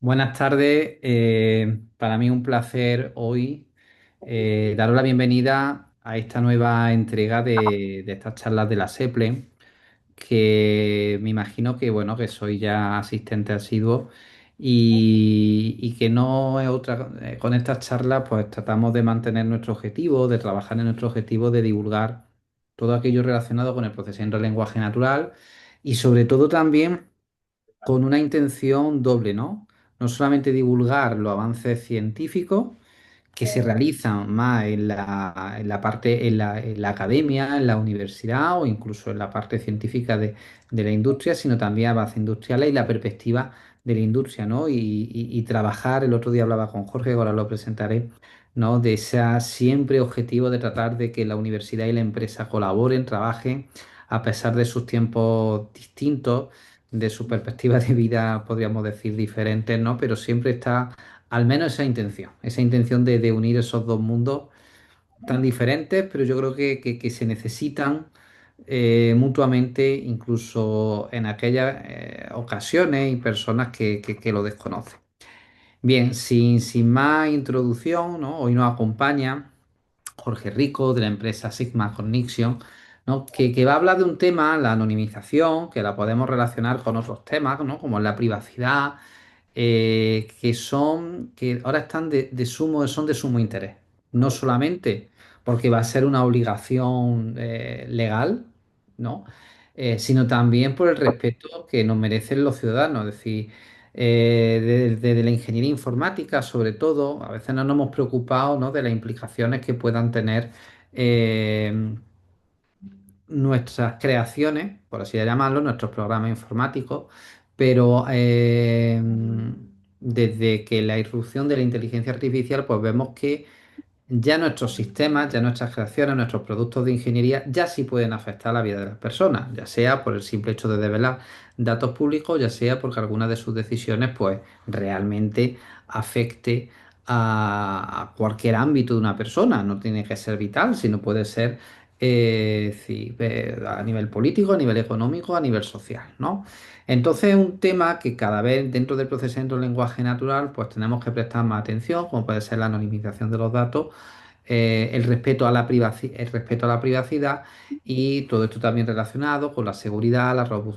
Buenas tardes. Para mí un placer hoy daros la bienvenida a esta nueva entrega de estas charlas de la SEPLE, que me imagino que bueno, que soy ya asistente asiduo y que no es otra. Con estas charlas, pues tratamos de mantener nuestro objetivo, de trabajar en nuestro objetivo de divulgar todo aquello relacionado con el procesamiento del lenguaje natural y sobre todo también con una intención doble, ¿no? No solamente divulgar los avances científicos que se realizan más en la parte, en la academia, en la universidad o incluso en la parte científica de la industria, sino también avances industriales y la perspectiva de la industria, ¿no? Y trabajar, el otro día hablaba con Jorge, ahora lo presentaré, ¿no? De ese siempre objetivo de tratar de que la universidad y la empresa colaboren, trabajen, a pesar de sus tiempos distintos, de su perspectiva de vida, podríamos decir, diferentes, ¿no? Pero siempre está al menos esa intención de unir esos dos mundos tan diferentes, pero yo creo que se necesitan mutuamente, incluso en aquellas ocasiones y personas que lo desconocen. Bien, sin más introducción, ¿no? Hoy nos acompaña Jorge Rico de la empresa Sigma Cognition, ¿no? Que va a hablar de un tema, la anonimización, que la podemos relacionar con otros temas, ¿no? Como la privacidad, que ahora están son de sumo interés. No solamente porque va a ser una obligación legal, ¿no? Sino también por el respeto que nos merecen los ciudadanos. Es decir, desde la ingeniería informática, sobre todo, a veces no nos hemos preocupado, ¿no? De las implicaciones que puedan tener eh, nuestras creaciones, por así llamarlo, nuestros programas informáticos, pero desde que la irrupción de la inteligencia artificial, pues vemos que ya nuestros sistemas, ya nuestras creaciones, nuestros productos de ingeniería ya sí pueden afectar la vida de las personas, ya sea por el simple hecho de develar datos públicos, ya sea porque alguna de sus decisiones pues realmente afecte a cualquier ámbito de una persona. No tiene que ser vital, sino puede ser a nivel político, a nivel económico, a nivel social, ¿no? Entonces es un tema que cada vez dentro del procesamiento del lenguaje natural pues tenemos que prestar más atención, como puede ser la anonimización de los datos, el respeto a la privacidad y todo esto también relacionado con la seguridad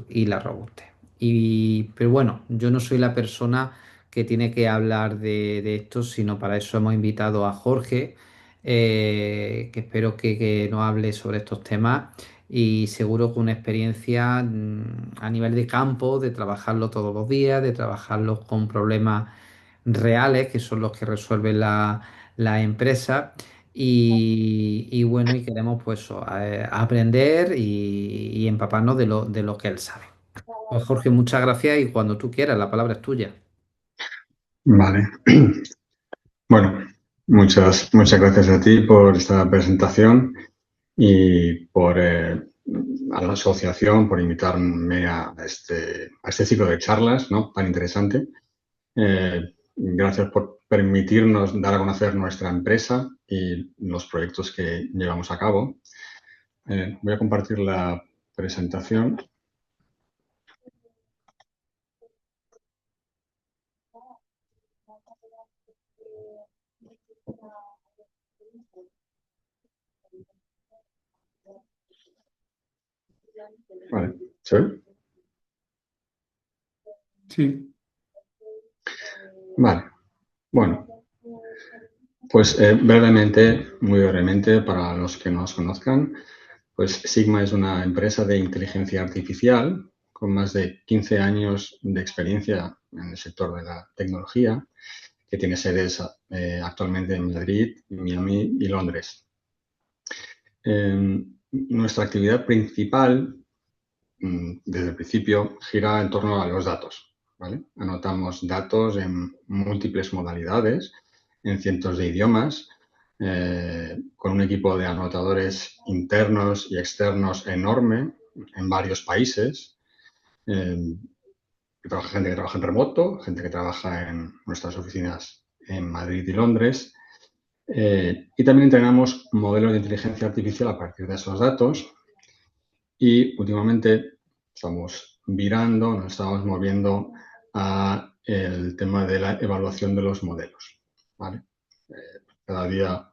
y la robustez. Pero bueno, yo no soy la persona que tiene que hablar de esto, sino para eso hemos invitado a Jorge, que espero que nos hable sobre estos temas y seguro con una experiencia a nivel de campo, de trabajarlo todos los días, de trabajarlo con problemas reales, que son los que resuelven la empresa. Y bueno, y queremos pues eso, aprender y empaparnos de lo que él sabe. Pues Jorge, muchas gracias y cuando tú quieras, la palabra es tuya. Vale. Bueno, muchas gracias a ti por esta presentación y a la asociación por invitarme a este ciclo de charlas, ¿no? Tan interesante. Gracias por permitirnos dar a conocer nuestra empresa y los proyectos que llevamos a cabo. Voy a compartir la presentación. Vale, ¿se ve? Sí. Vale. Bueno, pues brevemente, muy brevemente, para los que no nos conozcan, pues Sigma es una empresa de inteligencia artificial con más de 15 años de experiencia en el sector de la tecnología, que tiene sedes actualmente en Madrid, Miami y Londres. Nuestra actividad principal, desde el principio, gira en torno a los datos, ¿vale? Anotamos datos en múltiples modalidades, en cientos de idiomas, con un equipo de anotadores internos y externos enorme en varios países. Gente que trabaja en remoto, gente que trabaja en nuestras oficinas en Madrid y Londres. Y también entrenamos modelos de inteligencia artificial a partir de esos datos. Y últimamente estamos virando, nos estamos moviendo al tema de la evaluación de los modelos, ¿vale? Cada día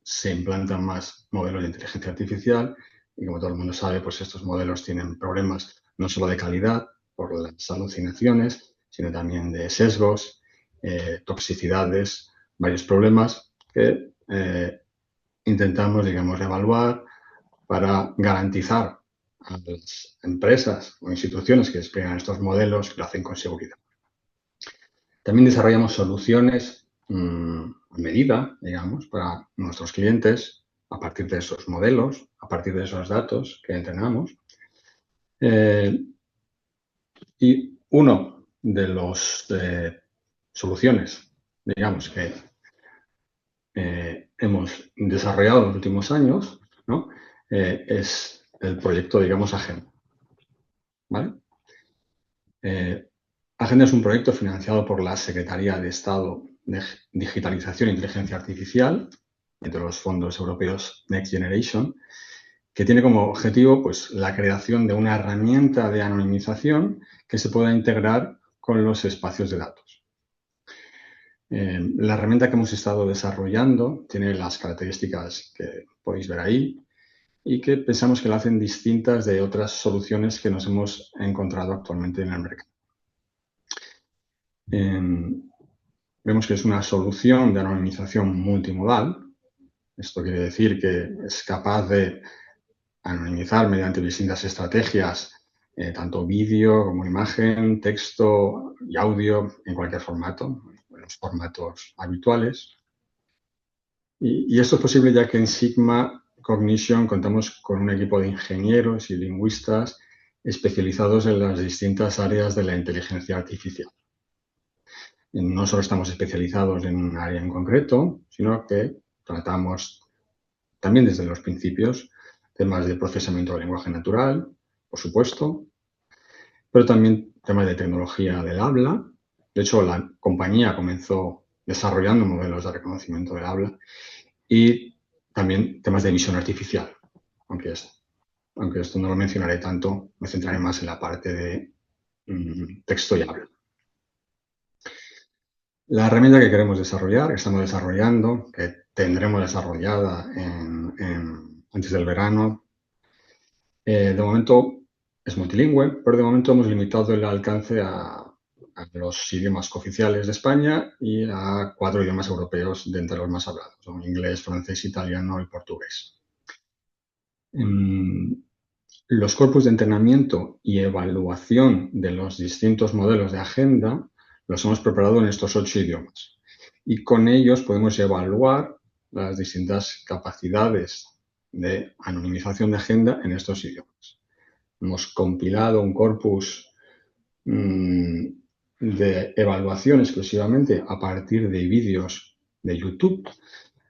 se implantan más modelos de inteligencia artificial y, como todo el mundo sabe, pues estos modelos tienen problemas no solo de calidad por las alucinaciones, sino también de sesgos, toxicidades, varios problemas que intentamos, digamos, evaluar para garantizar a las empresas o instituciones que despliegan estos modelos que lo hacen con seguridad. También desarrollamos soluciones a medida, digamos, para nuestros clientes a partir de esos modelos, a partir de esos datos que entrenamos. Y uno de los soluciones, digamos, que hemos desarrollado en los últimos años, ¿no? Es el proyecto, digamos, Agenda, ¿vale? Agenda es un proyecto financiado por la Secretaría de Estado de Digitalización e Inteligencia Artificial, entre los fondos europeos Next Generation, que tiene como objetivo, pues, la creación de una herramienta de anonimización que se pueda integrar con los espacios de datos. La herramienta que hemos estado desarrollando tiene las características que podéis ver ahí y que pensamos que la hacen distintas de otras soluciones que nos hemos encontrado actualmente en el mercado. Vemos que es una solución de anonimización multimodal. Esto quiere decir que es capaz de anonimizar mediante distintas estrategias, tanto vídeo como imagen, texto y audio en cualquier formato, en los formatos habituales. Y esto es posible ya que en Sigma Cognition contamos con un equipo de ingenieros y lingüistas especializados en las distintas áreas de la inteligencia artificial. No solo estamos especializados en un área en concreto, sino que tratamos también desde los principios temas de procesamiento del lenguaje natural, por supuesto, pero también temas de tecnología del habla. De hecho, la compañía comenzó desarrollando modelos de reconocimiento del habla y también temas de visión artificial, aunque esto no lo mencionaré tanto, me centraré más en la parte de texto y habla. La herramienta que queremos desarrollar, que estamos desarrollando, que tendremos desarrollada antes del verano, de momento es multilingüe, pero de momento hemos limitado el alcance a los idiomas cooficiales de España y a 4 idiomas europeos de entre los más hablados, son inglés, francés, italiano y portugués. Los corpus de entrenamiento y evaluación de los distintos modelos de agenda los hemos preparado en estos 8 idiomas y con ellos podemos evaluar las distintas capacidades de anonimización de agenda en estos idiomas. Hemos compilado un corpus de evaluación exclusivamente a partir de vídeos de YouTube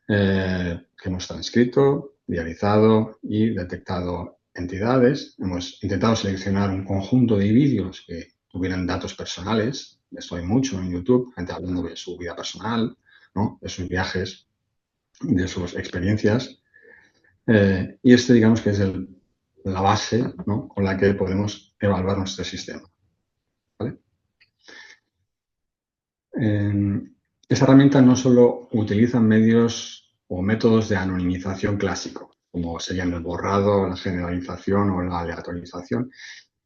que hemos transcrito, diarizado y detectado entidades. Hemos intentado seleccionar un conjunto de vídeos que tuvieran datos personales. Esto hay mucho en YouTube, gente hablando de su vida personal, ¿no? De sus viajes, de sus experiencias. Y este, digamos, que es la base, ¿no?, con la que podemos evaluar nuestro sistema, ¿vale? Esta herramienta no solo utiliza medios o métodos de anonimización clásico, como serían el borrado, la generalización o la aleatorización,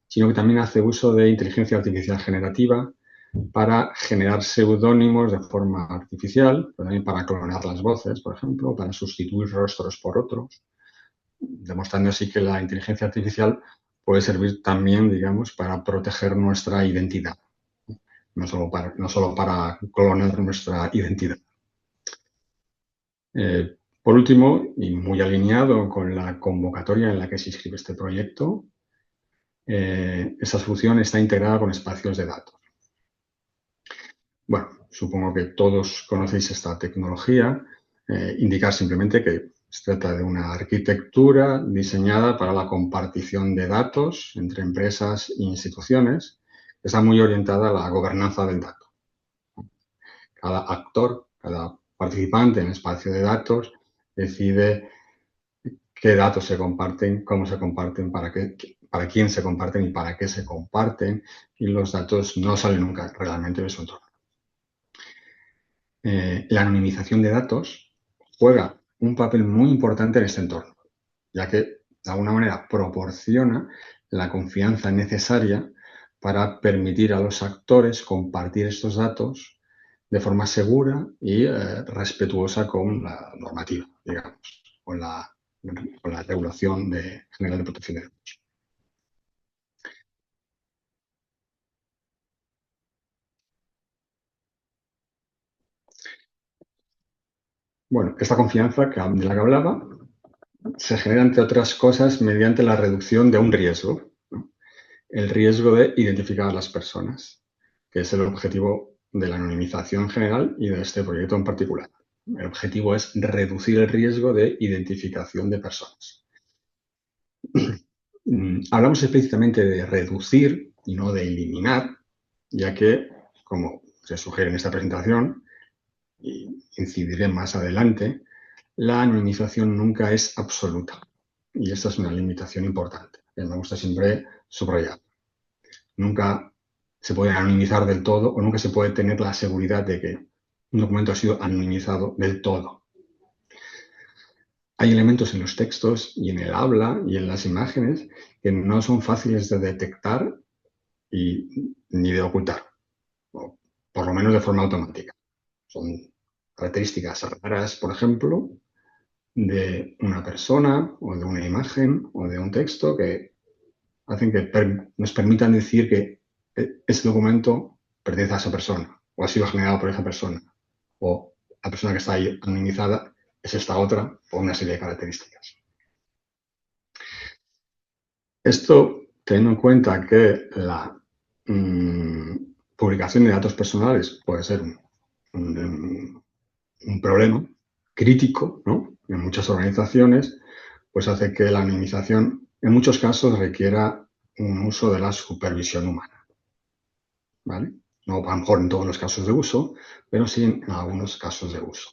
sino que también hace uso de inteligencia artificial generativa para generar seudónimos de forma artificial, pero también para clonar las voces, por ejemplo, para sustituir rostros por otros, demostrando así que la inteligencia artificial puede servir también, digamos, para proteger nuestra identidad, no solo para clonar nuestra identidad. Por último, y muy alineado con la convocatoria en la que se inscribe este proyecto, esa solución está integrada con espacios de datos. Bueno, supongo que todos conocéis esta tecnología. Indicar simplemente que se trata de una arquitectura diseñada para la compartición de datos entre empresas e instituciones. Está muy orientada a la gobernanza del dato. Cada actor, cada participante en el espacio de datos decide qué datos se comparten, cómo se comparten, para para quién se comparten y para qué se comparten, y los datos no salen nunca realmente de su entorno. La anonimización de datos juega un papel muy importante en este entorno, ya que de alguna manera proporciona la confianza necesaria para permitir a los actores compartir estos datos de forma segura y respetuosa con la normativa, digamos, con la regulación general de protección de datos. Bueno, esta confianza de la que hablaba se genera, entre otras cosas, mediante la reducción de un riesgo, ¿no? El riesgo de identificar a las personas, que es el objetivo de la anonimización general y de este proyecto en particular. El objetivo es reducir el riesgo de identificación de personas. Hablamos explícitamente de reducir y no de eliminar, ya que, como se sugiere en esta presentación, y incidiré más adelante, la anonimización nunca es absoluta. Y esta es una limitación importante, que me gusta siempre subrayar. Nunca se puede anonimizar del todo o nunca se puede tener la seguridad de que un documento ha sido anonimizado del todo. Hay elementos en los textos y en el habla y en las imágenes que no son fáciles de detectar ni de ocultar, o por lo menos de forma automática. Son características raras, por ejemplo, de una persona o de una imagen o de un texto que hacen que nos permitan decir que ese documento pertenece a esa persona o ha sido generado por esa persona o la persona que está ahí anonimizada es esta otra por una serie de características. Esto, teniendo en cuenta que la publicación de datos personales puede ser un problema crítico, ¿no?, en muchas organizaciones, pues hace que la anonimización en muchos casos requiera un uso de la supervisión humana, ¿vale? No a lo mejor en todos los casos de uso, pero sí en algunos casos de uso.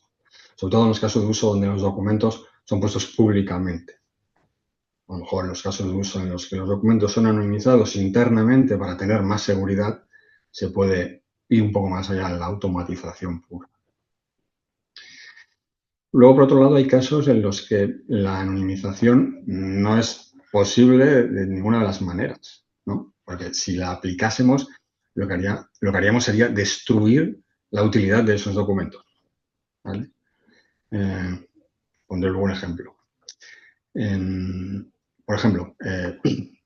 Sobre todo en los casos de uso donde los documentos son puestos públicamente. A lo mejor en los casos de uso en los que los documentos son anonimizados internamente para tener más seguridad, se puede ir un poco más allá en la automatización pura. Luego, por otro lado, hay casos en los que la anonimización no es posible de ninguna de las maneras, ¿no? Porque si la aplicásemos, lo que haríamos sería destruir la utilidad de esos documentos, ¿vale? Pondré luego un ejemplo. Por ejemplo,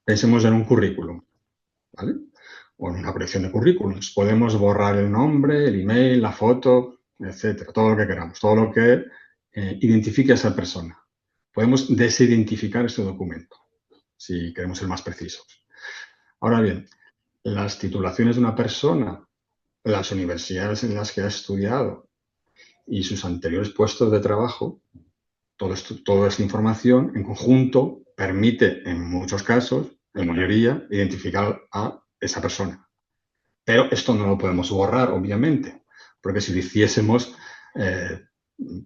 pensemos en un currículum, ¿vale? O en una colección de currículums. Podemos borrar el nombre, el email, la foto, etcétera, todo lo que queramos, todo lo que identifique a esa persona. Podemos desidentificar ese documento, si queremos ser más precisos. Ahora bien, las titulaciones de una persona, las universidades en las que ha estudiado y sus anteriores puestos de trabajo, toda esta información en conjunto permite, en muchos casos, en la mayoría, identificar a esa persona. Pero esto no lo podemos borrar, obviamente, porque si lo hiciésemos,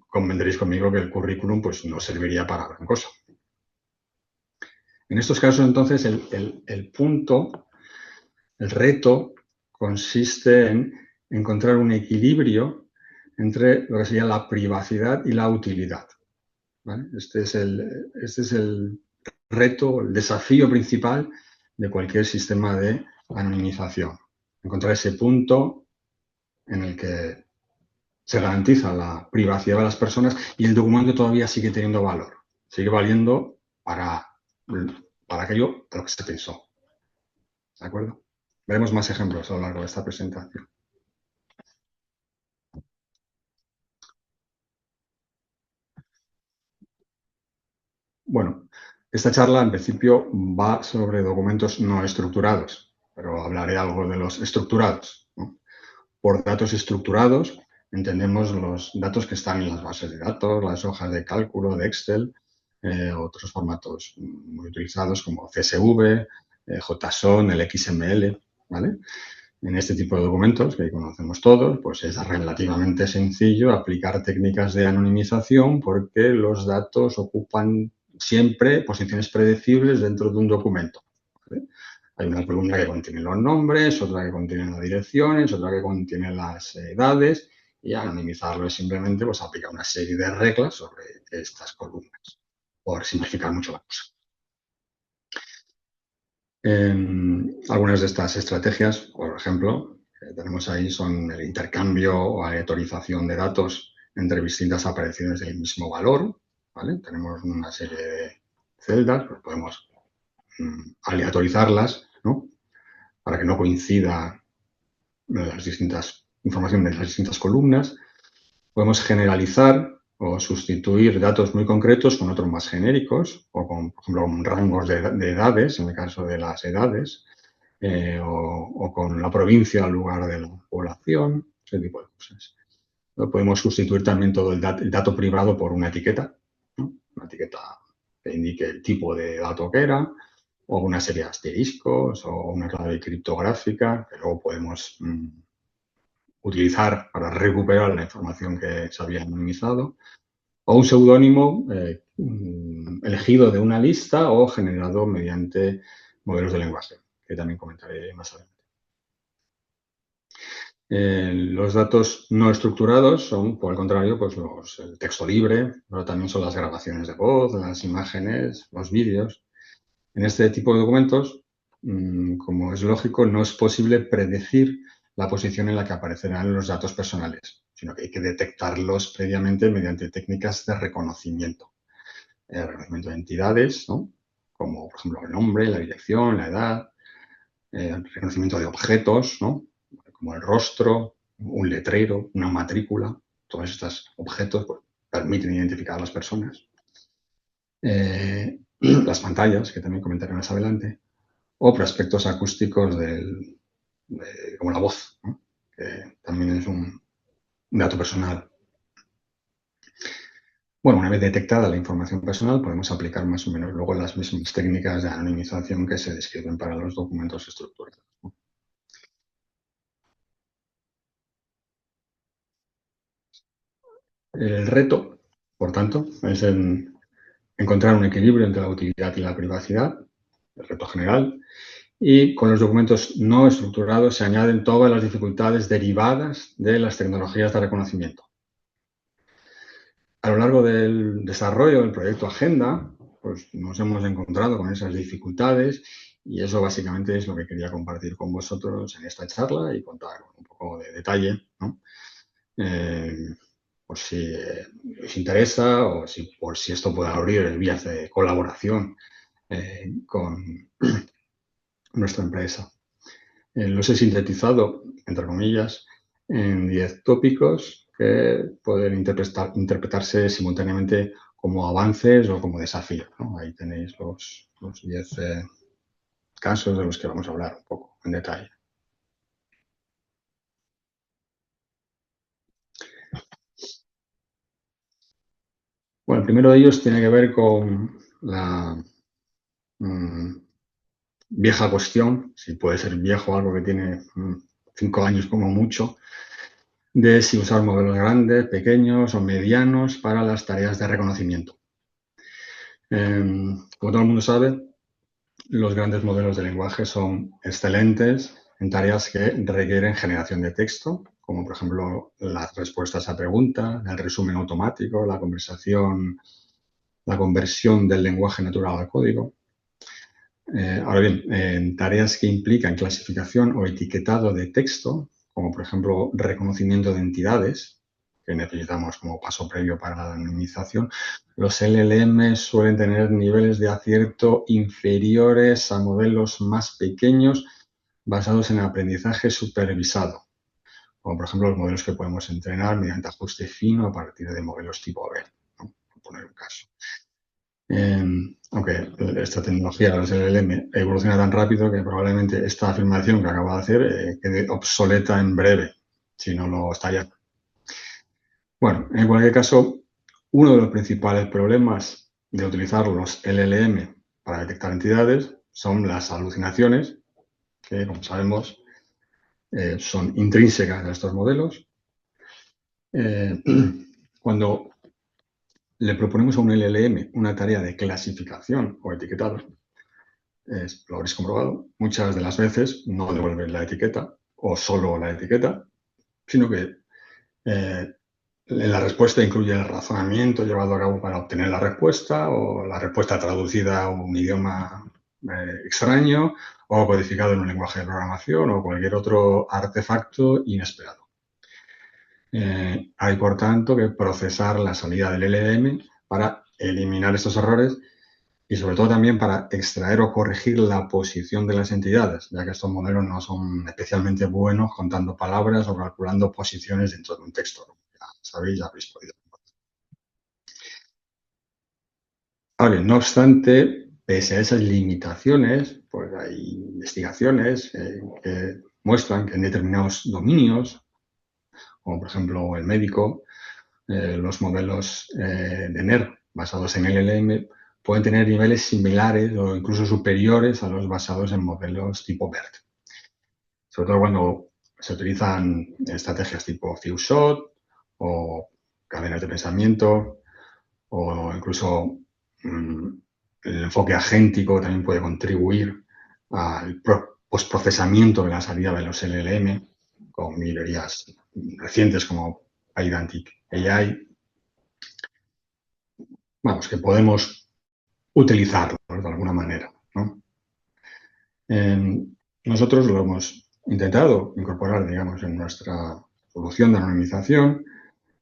convendréis conmigo que el currículum pues, no serviría para gran cosa. En estos casos, entonces, el reto consiste en encontrar un equilibrio entre lo que sería la privacidad y la utilidad, ¿vale? Este es el reto, el desafío principal de cualquier sistema de anonimización. Encontrar ese punto en el que se garantiza la privacidad de las personas y el documento todavía sigue teniendo valor. Sigue valiendo para aquello para lo que se pensó. ¿De acuerdo? Veremos más ejemplos a lo largo de esta presentación. Bueno, esta charla en principio va sobre documentos no estructurados, pero hablaré algo de los estructurados, ¿no? Por datos estructurados entendemos los datos que están en las bases de datos, las hojas de cálculo de Excel, otros formatos muy utilizados como CSV, JSON, el XML, ¿vale? En este tipo de documentos que conocemos todos, pues es relativamente sencillo aplicar técnicas de anonimización porque los datos ocupan siempre posiciones predecibles dentro de un documento. Hay una columna que contiene los nombres, otra que contiene las direcciones, otra que contiene las edades, y anonimizarlo es simplemente pues, aplicar una serie de reglas sobre estas columnas, por simplificar mucho la cosa. Algunas de estas estrategias, por ejemplo, que tenemos ahí son el intercambio o aleatorización de datos entre distintas apariciones del mismo valor. ¿Vale? Tenemos una serie de celdas, pues podemos aleatorizarlas, ¿no? Para que no coincida las distintas información de las distintas columnas. Podemos generalizar o sustituir datos muy concretos con otros más genéricos o con, por ejemplo, con rangos de edades, en el caso de las edades, o con la provincia al lugar de la población, ese tipo de cosas. Podemos sustituir también todo el dato privado por una etiqueta, ¿no? Una etiqueta que indique el tipo de dato que era, o una serie de asteriscos, o una clave criptográfica que luego podemos utilizar para recuperar la información que se había anonimizado, o un seudónimo elegido de una lista o generado mediante modelos de lenguaje, que también comentaré más adelante. Los datos no estructurados son, por el contrario, pues el texto libre, pero también son las grabaciones de voz, las imágenes, los vídeos. En este tipo de documentos, como es lógico, no es posible predecir la posición en la que aparecerán los datos personales, sino que hay que detectarlos previamente mediante técnicas de reconocimiento. El reconocimiento de entidades, ¿no? Como por ejemplo el nombre, la dirección, la edad, el reconocimiento de objetos, ¿no? Como el rostro, un letrero, una matrícula. Todos estos objetos pues, permiten identificar a las personas. Las pantallas, que también comentaré más adelante, o prospectos acústicos como la voz, ¿no? Que también es un dato personal. Bueno, una vez detectada la información personal, podemos aplicar más o menos luego las mismas técnicas de anonimización que se describen para los documentos estructurados, ¿no? El reto, por tanto, es encontrar un equilibrio entre la utilidad y la privacidad, el reto general, y con los documentos no estructurados se añaden todas las dificultades derivadas de las tecnologías de reconocimiento. A lo largo del desarrollo del proyecto Agenda, pues nos hemos encontrado con esas dificultades y eso básicamente es lo que quería compartir con vosotros en esta charla y contar un poco de detalle, ¿no? Por si os interesa o por si esto puede abrir vías de colaboración con nuestra empresa. Los he sintetizado, entre comillas, en 10 tópicos que pueden interpretarse simultáneamente como avances o como desafíos, ¿no? Ahí tenéis los 10 casos de los que vamos a hablar un poco en detalle. Bueno, el primero de ellos tiene que ver con la vieja cuestión, si puede ser viejo algo que tiene 5 años como mucho, de si usar modelos grandes, pequeños o medianos para las tareas de reconocimiento. Como todo el mundo sabe, los grandes modelos de lenguaje son excelentes en tareas que requieren generación de texto, como por ejemplo las respuestas a preguntas, el resumen automático, la conversión del lenguaje natural al código. Ahora bien, en tareas que implican clasificación o etiquetado de texto, como por ejemplo reconocimiento de entidades, que necesitamos como paso previo para la anonimización, los LLM suelen tener niveles de acierto inferiores a modelos más pequeños basados en aprendizaje supervisado, como por ejemplo los modelos que podemos entrenar mediante ajuste fino a partir de modelos tipo B, ¿no? Por poner un caso. Aunque esta tecnología, los LLM, evoluciona tan rápido que probablemente esta afirmación que acabo de hacer quede obsoleta en breve, si no lo está ya. Bueno, en cualquier caso, uno de los principales problemas de utilizar los LLM para detectar entidades son las alucinaciones, que como sabemos son intrínsecas a estos modelos. Cuando le proponemos a un LLM una tarea de clasificación o etiquetado, lo habréis comprobado, muchas de las veces no devuelven la etiqueta o solo la etiqueta, sino que la respuesta incluye el razonamiento llevado a cabo para obtener la respuesta o la respuesta traducida a un idioma extraño o codificado en un lenguaje de programación o cualquier otro artefacto inesperado. Hay, por tanto, que procesar la salida del LLM para eliminar estos errores y, sobre todo, también para extraer o corregir la posición de las entidades, ya que estos modelos no son especialmente buenos contando palabras o calculando posiciones dentro de un texto. Ya sabéis, ya habéis podido. Ahora bien, no obstante, pese a esas limitaciones, pues hay investigaciones que muestran que en determinados dominios, como por ejemplo el médico, los modelos de NER basados en LLM pueden tener niveles similares o incluso superiores a los basados en modelos tipo BERT. Sobre todo cuando se utilizan estrategias tipo few-shot o cadenas de pensamiento o incluso el enfoque agéntico también puede contribuir al postprocesamiento de la salida de los LLM con librerías recientes como Pydantic AI. Vamos, que podemos utilizarlo de alguna manera, ¿no? Nosotros lo hemos intentado incorporar, digamos, en nuestra solución de anonimización.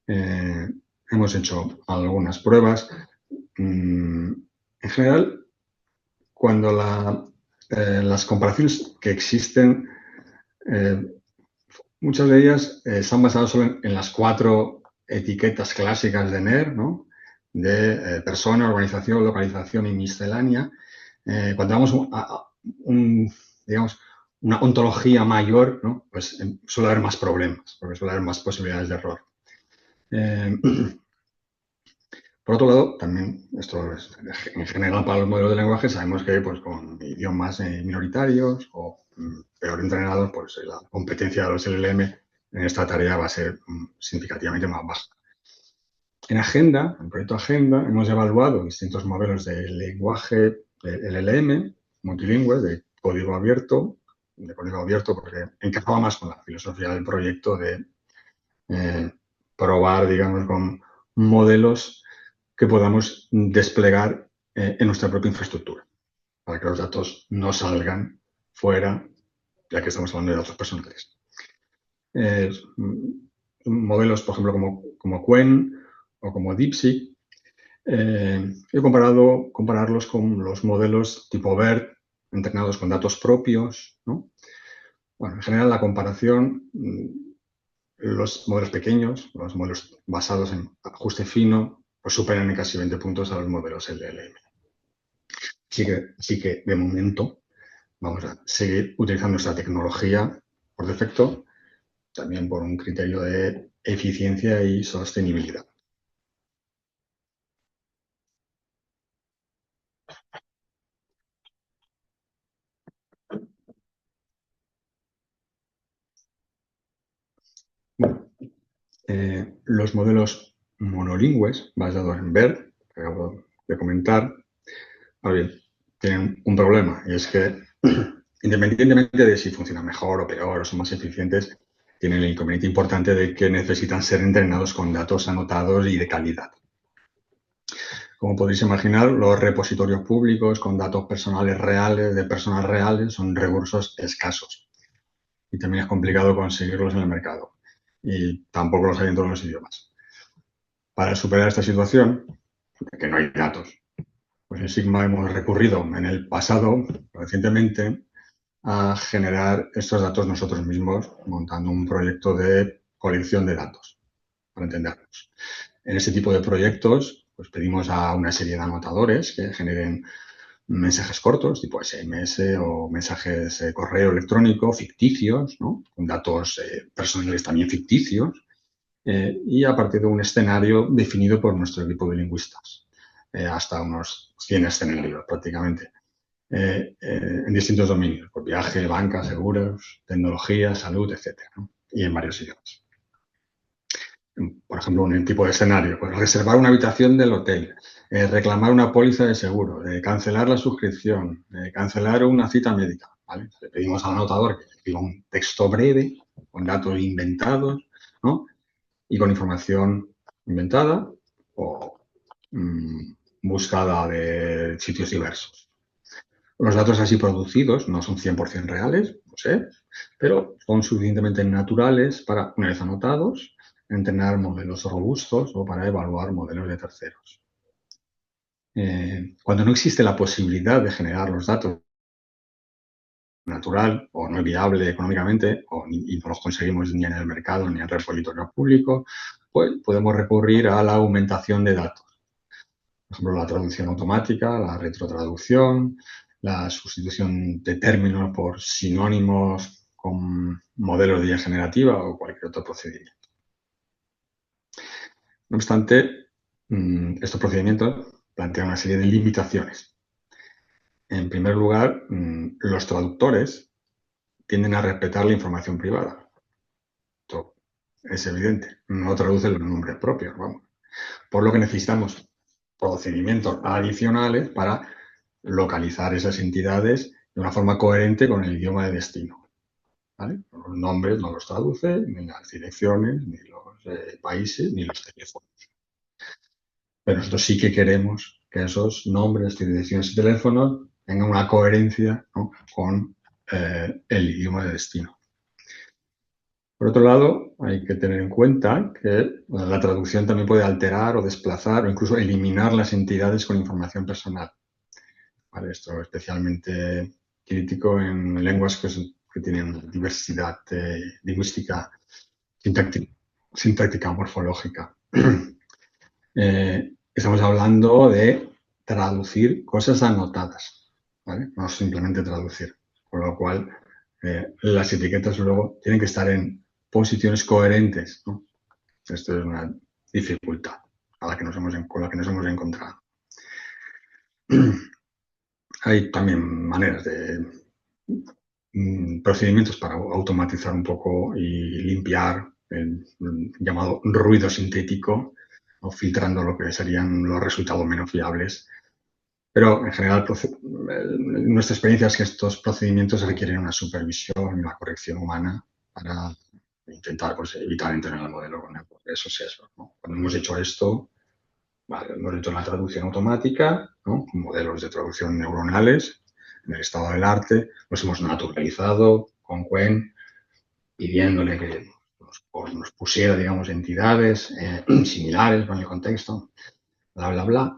Hemos hecho algunas pruebas. En general, cuando las comparaciones que existen, muchas de ellas están basadas solo en las 4 etiquetas clásicas de NER, ¿no? De persona, organización, localización y miscelánea. Cuando vamos a digamos, una ontología mayor, ¿no? Pues suele haber más problemas, porque suele haber más posibilidades de error. Por otro lado, también, esto es en general para los modelos de lenguaje, sabemos que pues, con idiomas minoritarios o peor entrenados, pues la competencia de los LLM en esta tarea va a ser significativamente más baja. En Agenda, en el proyecto Agenda, hemos evaluado distintos modelos de lenguaje LLM multilingües de código abierto porque encajaba más con la filosofía del proyecto de probar, digamos, con modelos que podamos desplegar en nuestra propia infraestructura, para que los datos no salgan fuera, ya que estamos hablando de datos personales. Modelos, por ejemplo, como Qwen o como DeepSeek, he compararlos con los modelos tipo BERT, entrenados con datos propios, ¿no? Bueno, en general, la comparación, los modelos pequeños, los modelos basados en ajuste fino, pues superan en casi 20 puntos a los modelos LLM. Así que, de momento, vamos a seguir utilizando esta tecnología por defecto, también por un criterio de eficiencia y sostenibilidad. Bueno, los modelos monolingües basados en BERT, que acabo de comentar, ahora bien, tienen un problema, y es que independientemente de si funcionan mejor o peor o son más eficientes, tienen el inconveniente importante de que necesitan ser entrenados con datos anotados y de calidad. Como podéis imaginar, los repositorios públicos con datos personales reales, de personas reales, son recursos escasos. Y también es complicado conseguirlos en el mercado. Y tampoco los hay en todos los idiomas. Para superar esta situación, de que no hay datos, pues en Sigma hemos recurrido en el pasado, recientemente, a generar estos datos nosotros mismos, montando un proyecto de colección de datos, para entendernos. En ese tipo de proyectos, pues pedimos a una serie de anotadores que generen mensajes cortos, tipo SMS o mensajes de correo electrónico ficticios, ¿no? Con datos personales también ficticios, y a partir de un escenario definido por nuestro equipo de lingüistas, hasta unos 100 escenarios prácticamente. En distintos dominios, por viaje, banca, seguros, tecnología, salud, etcétera, ¿no? Y en varios idiomas. por ejemplo, un tipo de escenario, pues reservar una habitación del hotel, reclamar una póliza de seguro, cancelar la suscripción, cancelar una cita médica. ¿Vale? Le pedimos al anotador que escriba un texto breve, con datos inventados, ¿no? Y con información inventada o buscada de sitios diversos. Los datos así producidos no son 100% reales, no sé, pero son suficientemente naturales para, una vez anotados, entrenar modelos robustos o para evaluar modelos de terceros. Cuando no existe la posibilidad de generar los datos natural o no es viable económicamente y no los conseguimos ni en el mercado ni en repositorios públicos, pues podemos recurrir a la aumentación de datos. Por ejemplo, la traducción automática, la retrotraducción, la sustitución de términos por sinónimos con modelos de IA generativa o cualquier otro procedimiento. No obstante, estos procedimientos plantean una serie de limitaciones. En primer lugar, los traductores tienden a respetar la información privada. Esto es evidente. No traducen los nombres propios, vamos. Por lo que necesitamos procedimientos adicionales para localizar esas entidades de una forma coherente con el idioma de destino. ¿Vale? Los nombres no los traduce, ni las direcciones, ni los países, ni los teléfonos. Pero nosotros sí que queremos que esos nombres, direcciones y teléfonos tengan una coherencia, ¿no?, con el idioma de destino. Por otro lado, hay que tener en cuenta que la traducción también puede alterar o desplazar o incluso eliminar las entidades con información personal. ¿Vale? Esto es especialmente crítico en lenguas que tienen diversidad lingüística sintáctica morfológica. Estamos hablando de traducir cosas anotadas, ¿vale? No simplemente traducir. Con lo cual, las etiquetas luego tienen que estar en posiciones coherentes, ¿no? Esto es una dificultad con la que nos hemos encontrado. Hay también maneras de procedimientos para automatizar un poco y limpiar el llamado ruido sintético, o filtrando lo que serían los resultados menos fiables. Pero en general, nuestra experiencia es que estos procedimientos requieren una supervisión y una corrección humana para intentar, pues, evitar entrenar el modelo con esos sesgos, ¿no? Cuando hemos hecho esto, vale, hemos hecho la traducción automática, ¿no?, con modelos de traducción neuronales en el estado del arte, los hemos naturalizado con Qwen, pidiéndole que nos pusiera, digamos, entidades similares con el contexto, bla, bla, bla.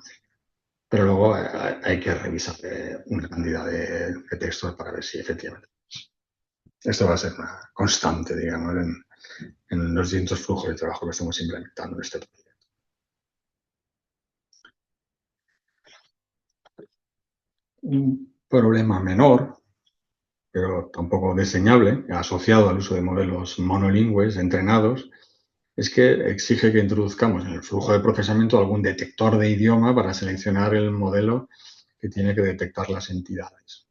Pero luego hay que revisar una cantidad de textos para ver si efectivamente esto va a ser una constante, digamos, en los distintos flujos de trabajo que estamos implementando en este proyecto. Un problema menor, pero tampoco diseñable, asociado al uso de modelos monolingües entrenados, es que exige que introduzcamos en el flujo de procesamiento algún detector de idioma para seleccionar el modelo que tiene que detectar las entidades.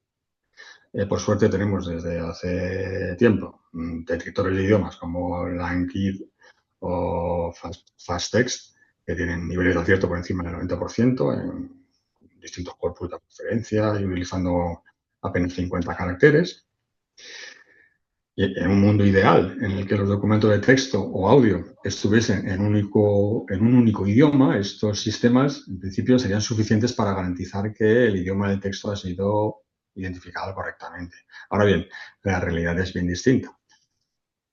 Por suerte tenemos desde hace tiempo detectores de idiomas como LangKid o FastText, que tienen niveles de acierto por encima del 90% en distintos corpus de referencia y utilizando apenas 50 caracteres. Y en un mundo ideal en el que los documentos de texto o audio estuviesen en un único idioma, estos sistemas en principio serían suficientes para garantizar que el idioma del texto ha sido identificado correctamente. Ahora bien, la realidad es bien distinta.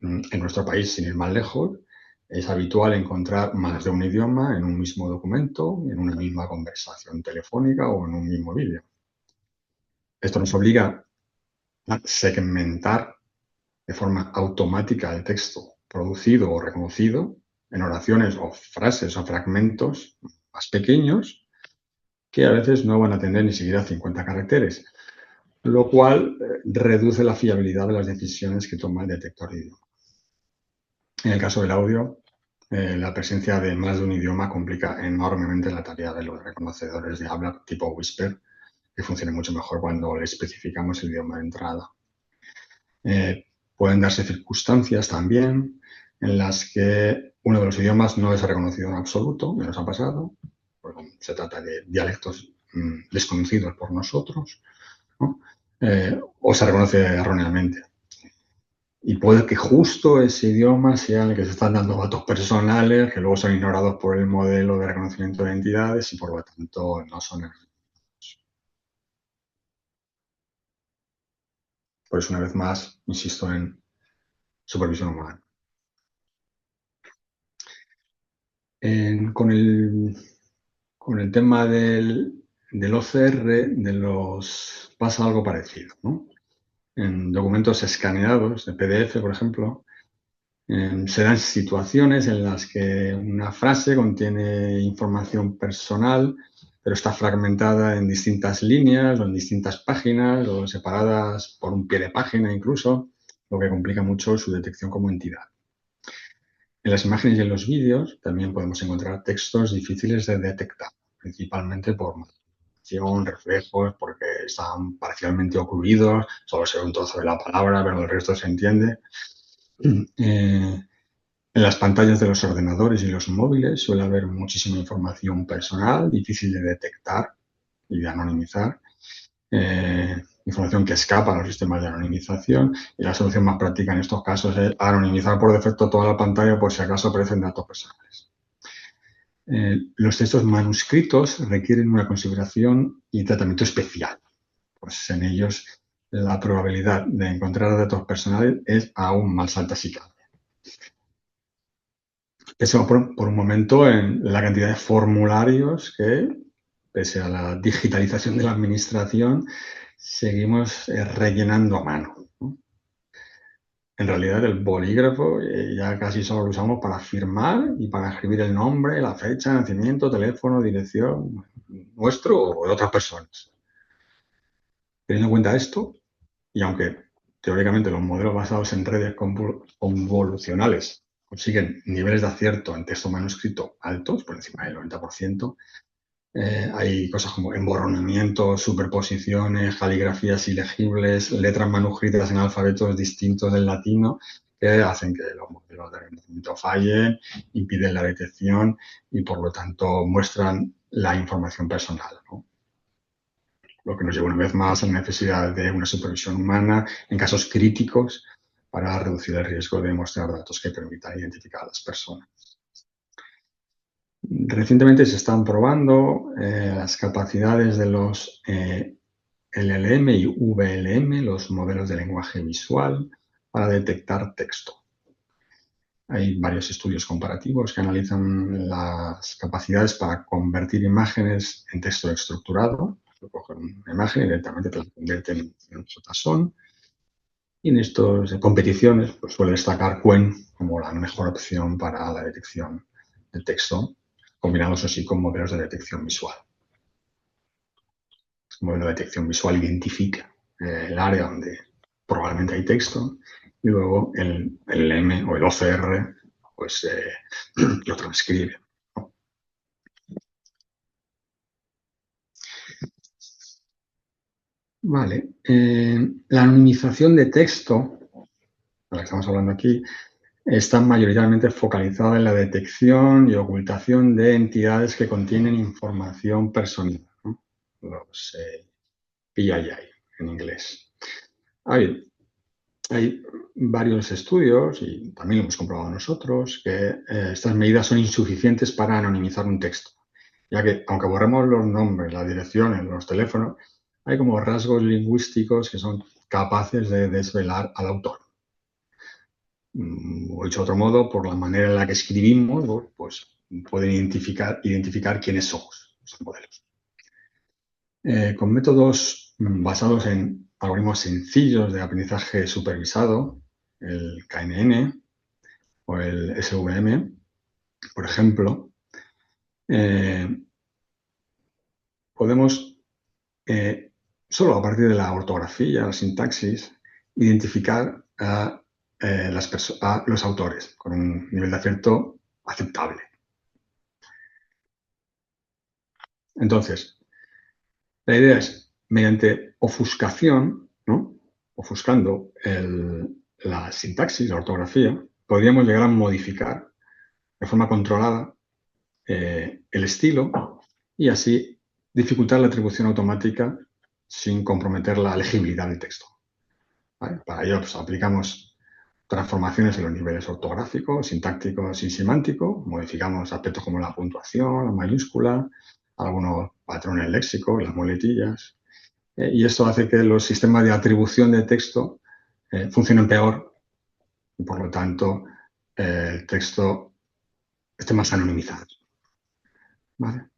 En nuestro país, sin ir más lejos, es habitual encontrar más de un idioma en un mismo documento, en una misma conversación telefónica o en un mismo vídeo. Esto nos obliga a segmentar de forma automática el texto producido o reconocido en oraciones o frases o fragmentos más pequeños que a veces no van a tener ni siquiera 50 caracteres, lo cual reduce la fiabilidad de las decisiones que toma el detector de idioma. En el caso del audio, la presencia de más de un idioma complica enormemente la tarea de los reconocedores de habla tipo Whisper, que funciona mucho mejor cuando le especificamos el idioma de entrada. Pueden darse circunstancias también en las que uno de los idiomas no es reconocido en absoluto, que nos ha pasado, porque se trata de dialectos desconocidos por nosotros, ¿no? O se reconoce erróneamente. Y puede que justo ese idioma sea el que se están dando datos personales que luego son ignorados por el modelo de reconocimiento de identidades y por lo tanto no son. Por eso, una vez más, insisto en supervisión humana. Con el tema del OCR pasa algo parecido, ¿no? En documentos escaneados de PDF, por ejemplo, se dan situaciones en las que una frase contiene información personal, pero está fragmentada en distintas líneas o en distintas páginas o separadas por un pie de página incluso, lo que complica mucho su detección como entidad. En las imágenes y en los vídeos también podemos encontrar textos difíciles de detectar, principalmente por manipulación, reflejos, porque están parcialmente ocluidos, solo se ve un trozo de la palabra, pero el resto se entiende. En las pantallas de los ordenadores y los móviles suele haber muchísima información personal, difícil de detectar y de anonimizar. Información que escapa a los sistemas de anonimización, y la solución más práctica en estos casos es anonimizar por defecto toda la pantalla por si acaso aparecen datos personales. Los textos manuscritos requieren una consideración y tratamiento especial, pues en ellos la probabilidad de encontrar datos personales es aún más alta si cabe. Pensemos por un momento en la cantidad de formularios que, pese a la digitalización de la administración, seguimos rellenando a mano, ¿no? En realidad, el bolígrafo ya casi solo lo usamos para firmar y para escribir el nombre, la fecha de nacimiento, teléfono, dirección, nuestro o de otras personas. Teniendo en cuenta esto, y aunque teóricamente los modelos basados en redes convolucionales consiguen niveles de acierto en texto manuscrito altos, por encima del 90%, hay cosas como emborronamientos, superposiciones, caligrafías ilegibles, letras manuscritas en alfabetos distintos del latino, que hacen que los modelos de reconocimiento fallen, impiden la detección y, por lo tanto, muestran la información personal, ¿no? Lo que nos lleva una vez más a la necesidad de una supervisión humana en casos críticos para reducir el riesgo de mostrar datos que permitan identificar a las personas. Recientemente se están probando las capacidades de los LLM y VLM, los modelos de lenguaje visual, para detectar texto. Hay varios estudios comparativos que analizan las capacidades para convertir imágenes en texto estructurado. Cogen una imagen y directamente te la convierten en un JSON. Y en estas competiciones pues, suele destacar Qwen como la mejor opción para la detección del texto, combinados así con modelos de detección visual. El modelo de detección visual identifica el área donde probablemente hay texto y luego el M o el OCR pues, lo transcribe. Vale. La anonimización de texto, de la que estamos hablando aquí, está mayoritariamente focalizada en la detección y ocultación de entidades que contienen información personal, ¿no? Los PII en inglés. Hay varios estudios, y también lo hemos comprobado nosotros, que estas medidas son insuficientes para anonimizar un texto, ya que aunque borremos los nombres, las direcciones, los teléfonos, hay como rasgos lingüísticos que son capaces de desvelar al autor. O dicho de otro modo, por la manera en la que escribimos, pues pueden identificar quiénes somos los modelos. Con métodos basados en algoritmos sencillos de aprendizaje supervisado, el KNN o el SVM, por ejemplo, podemos, solo a partir de la ortografía, la sintaxis, identificar a los autores con un nivel de acierto aceptable. Entonces, la idea es, mediante ofuscación, ¿no? Ofuscando la sintaxis, la ortografía, podríamos llegar a modificar de forma controlada el estilo y así dificultar la atribución automática sin comprometer la legibilidad del texto. ¿Vale? Para ello pues, aplicamos transformaciones en los niveles ortográficos, sintácticos y semánticos, modificamos aspectos como la puntuación, la mayúscula, algunos patrones léxicos, las muletillas, y esto hace que los sistemas de atribución de texto funcionen peor y por lo tanto el texto esté más anonimizado. ¿Vale?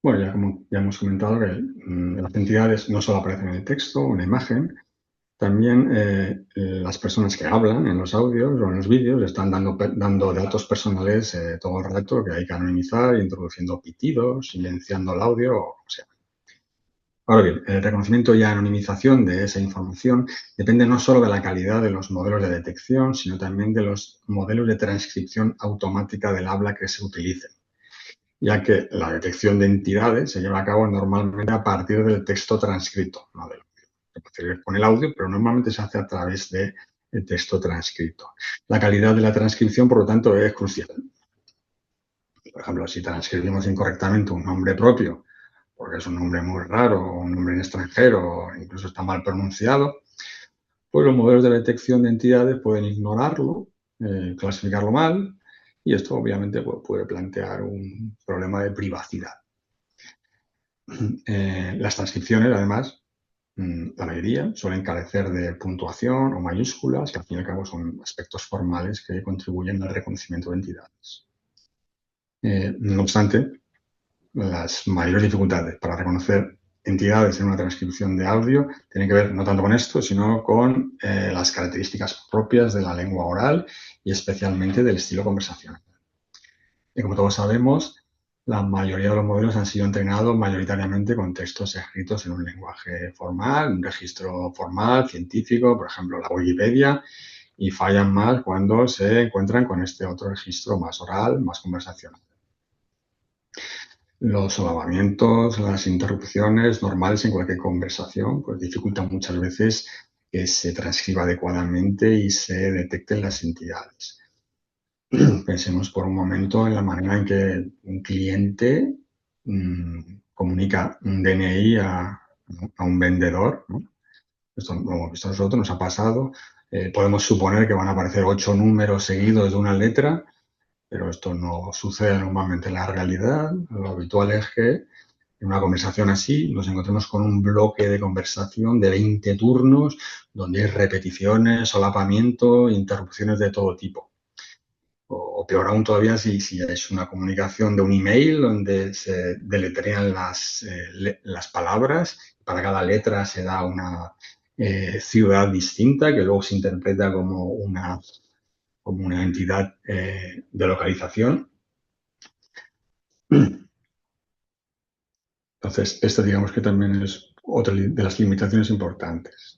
Bueno, ya hemos comentado que las entidades no solo aparecen en el texto o en la imagen, también las personas que hablan en los audios o en los vídeos están dando datos personales todo el rato que hay que anonimizar, introduciendo pitidos, silenciando el audio, o sea. Ahora bien, el reconocimiento y anonimización de esa información depende no solo de la calidad de los modelos de detección, sino también de los modelos de transcripción automática del habla que se utilicen, ya que la detección de entidades se lleva a cabo normalmente a partir del texto transcrito, no del con el audio, pero normalmente se hace a través del texto transcrito. La calidad de la transcripción, por lo tanto, es crucial. Por ejemplo, si transcribimos incorrectamente un nombre propio, porque es un nombre muy raro, o un nombre en extranjero, o incluso está mal pronunciado, pues los modelos de detección de entidades pueden ignorarlo, clasificarlo mal, y esto obviamente pues, puede plantear un problema de privacidad. Las transcripciones, además, la mayoría suelen carecer de puntuación o mayúsculas, que al fin y al cabo son aspectos formales que contribuyen al reconocimiento de entidades. No obstante, las mayores dificultades para reconocer entidades en una transcripción de audio tienen que ver no tanto con esto, sino con las características propias de la lengua oral y especialmente del estilo conversacional. Y como todos sabemos, la mayoría de los modelos han sido entrenados mayoritariamente con textos escritos en un lenguaje formal, un registro formal, científico, por ejemplo, la Wikipedia, y fallan más cuando se encuentran con este otro registro más oral, más conversacional. Los solapamientos, las interrupciones normales en cualquier conversación, pues dificultan muchas veces que se transcriba adecuadamente y se detecten las entidades. Pensemos por un momento en la manera en que un cliente comunica un DNI a un vendedor, ¿no? Esto lo hemos visto nosotros, nos ha pasado. Podemos suponer que van a aparecer 8 números seguidos de una letra, pero esto no sucede normalmente en la realidad. Lo habitual es que en una conversación así nos encontremos con un bloque de conversación de 20 turnos donde hay repeticiones, solapamiento, interrupciones de todo tipo. O peor aún todavía si es una comunicación de un email donde se deletrean las palabras, para cada letra se da una ciudad distinta que luego se interpreta como una entidad de localización. Entonces, esta digamos que también es otra de las limitaciones importantes.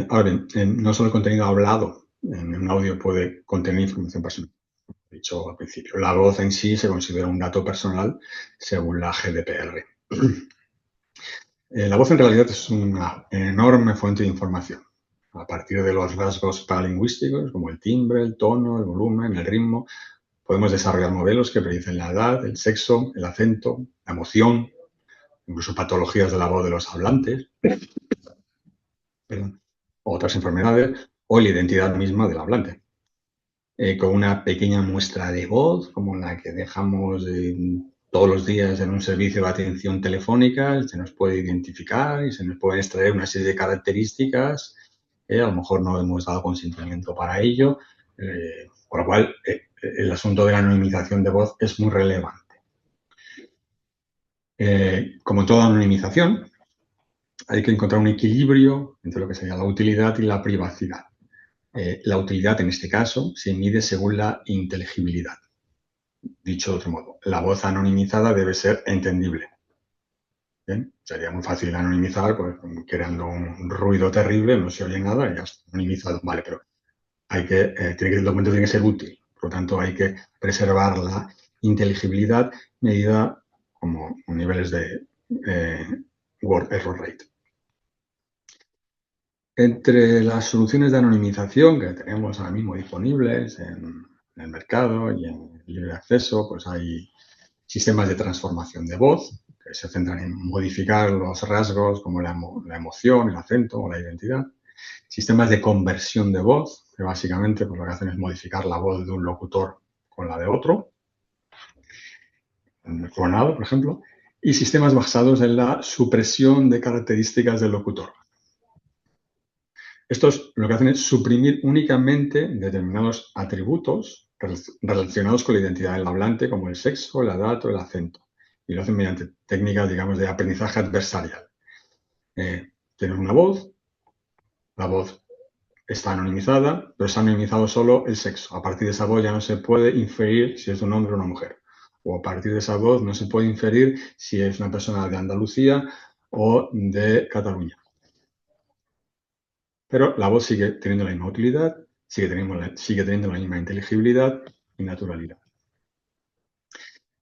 Ahora bien, no solo el contenido hablado en un audio puede contener información personal. He dicho al principio, la voz en sí se considera un dato personal según la GDPR. La voz en realidad es una enorme fuente de información. A partir de los rasgos paralingüísticos, como el timbre, el tono, el volumen, el ritmo, podemos desarrollar modelos que predicen la edad, el sexo, el acento, la emoción, incluso patologías de la voz de los hablantes, perdón, otras enfermedades o la identidad misma del hablante. Con una pequeña muestra de voz, como la que dejamos todos los días en un servicio de atención telefónica, se nos puede identificar y se nos pueden extraer una serie de características. A lo mejor no hemos dado consentimiento para ello, por lo cual el asunto de la anonimización de voz es muy relevante. Como toda anonimización, hay que encontrar un equilibrio entre lo que sería la utilidad y la privacidad. La utilidad, en este caso, se mide según la inteligibilidad. Dicho de otro modo, la voz anonimizada debe ser entendible. Bien, sería muy fácil anonimizar, pues creando un ruido terrible, no se oye nada y ya está anonimizado. Vale, pero el documento tiene que ser útil. Por lo tanto, hay que preservar la inteligibilidad medida como niveles de word error rate. Entre las soluciones de anonimización que tenemos ahora mismo disponibles en el mercado y en libre acceso, pues hay sistemas de transformación de voz que se centran en modificar los rasgos como la emoción, el acento o la identidad. Sistemas de conversión de voz, que básicamente pues, lo que hacen es modificar la voz de un locutor con la de otro, en el clonado, por ejemplo, y sistemas basados en la supresión de características del locutor. Estos lo que hacen es suprimir únicamente determinados atributos relacionados con la identidad del hablante, como el sexo, la edad o el acento. Y lo hacen mediante técnicas, digamos, de aprendizaje adversarial. Tienes una voz, la voz está anonimizada, pero está anonimizado solo el sexo. A partir de esa voz ya no se puede inferir si es un hombre o una mujer. O a partir de esa voz no se puede inferir si es una persona de Andalucía o de Cataluña. Pero la voz sigue teniendo la misma utilidad, sigue teniendo la misma inteligibilidad y naturalidad.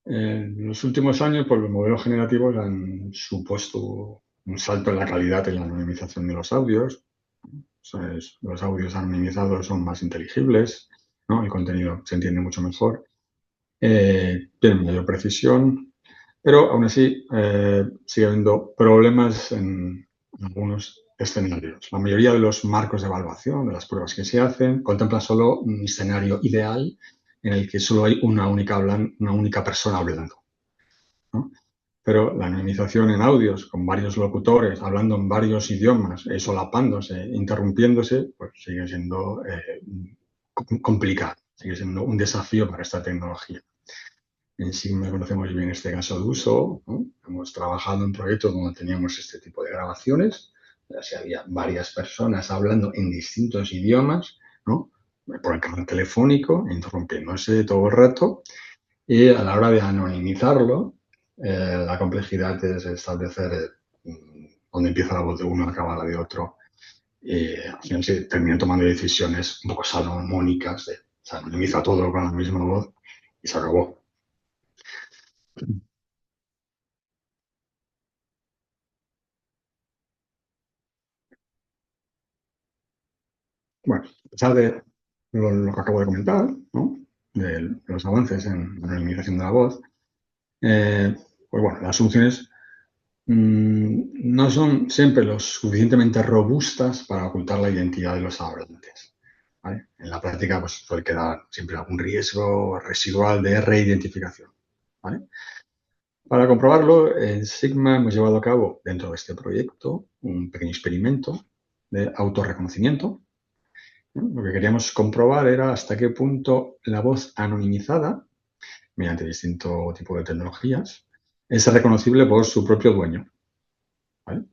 En los últimos años, pues, los modelos generativos han supuesto un salto en la calidad y la anonimización de los audios. Los audios anonimizados son más inteligibles, ¿no? El contenido se entiende mucho mejor, tienen mayor precisión, pero aún así sigue habiendo problemas en algunos escenarios. La mayoría de los marcos de evaluación, de las pruebas que se hacen, contemplan solo un escenario ideal en el que solo hay una única persona hablando, ¿no? Pero la anonimización en audios con varios locutores hablando en varios idiomas, solapándose, interrumpiéndose, pues sigue siendo complicado, sigue siendo un desafío para esta tecnología. En Sigma conocemos bien este caso de uso, ¿no? Hemos trabajado en proyectos donde teníamos este tipo de grabaciones, si había varias personas hablando en distintos idiomas, ¿no? Por el canal telefónico, interrumpiéndose todo el rato, y a la hora de anonimizarlo, la complejidad es establecer dónde empieza la voz de uno, acaba la de otro, y al final se terminan tomando decisiones un poco salomónicas, se anonimiza todo con la misma voz y se acabó. Bueno, a pesar de lo que acabo de comentar, ¿no? De los avances en la anonimización de la voz, pues bueno, las soluciones no son siempre lo suficientemente robustas para ocultar la identidad de los hablantes, ¿vale? En la práctica pues, suele quedar siempre algún riesgo residual de reidentificación, ¿vale? Para comprobarlo, en Sigma hemos llevado a cabo dentro de este proyecto un pequeño experimento de autorreconocimiento. Lo que queríamos comprobar era hasta qué punto la voz anonimizada, mediante distinto tipo de tecnologías, es reconocible por su propio dueño, ¿vale?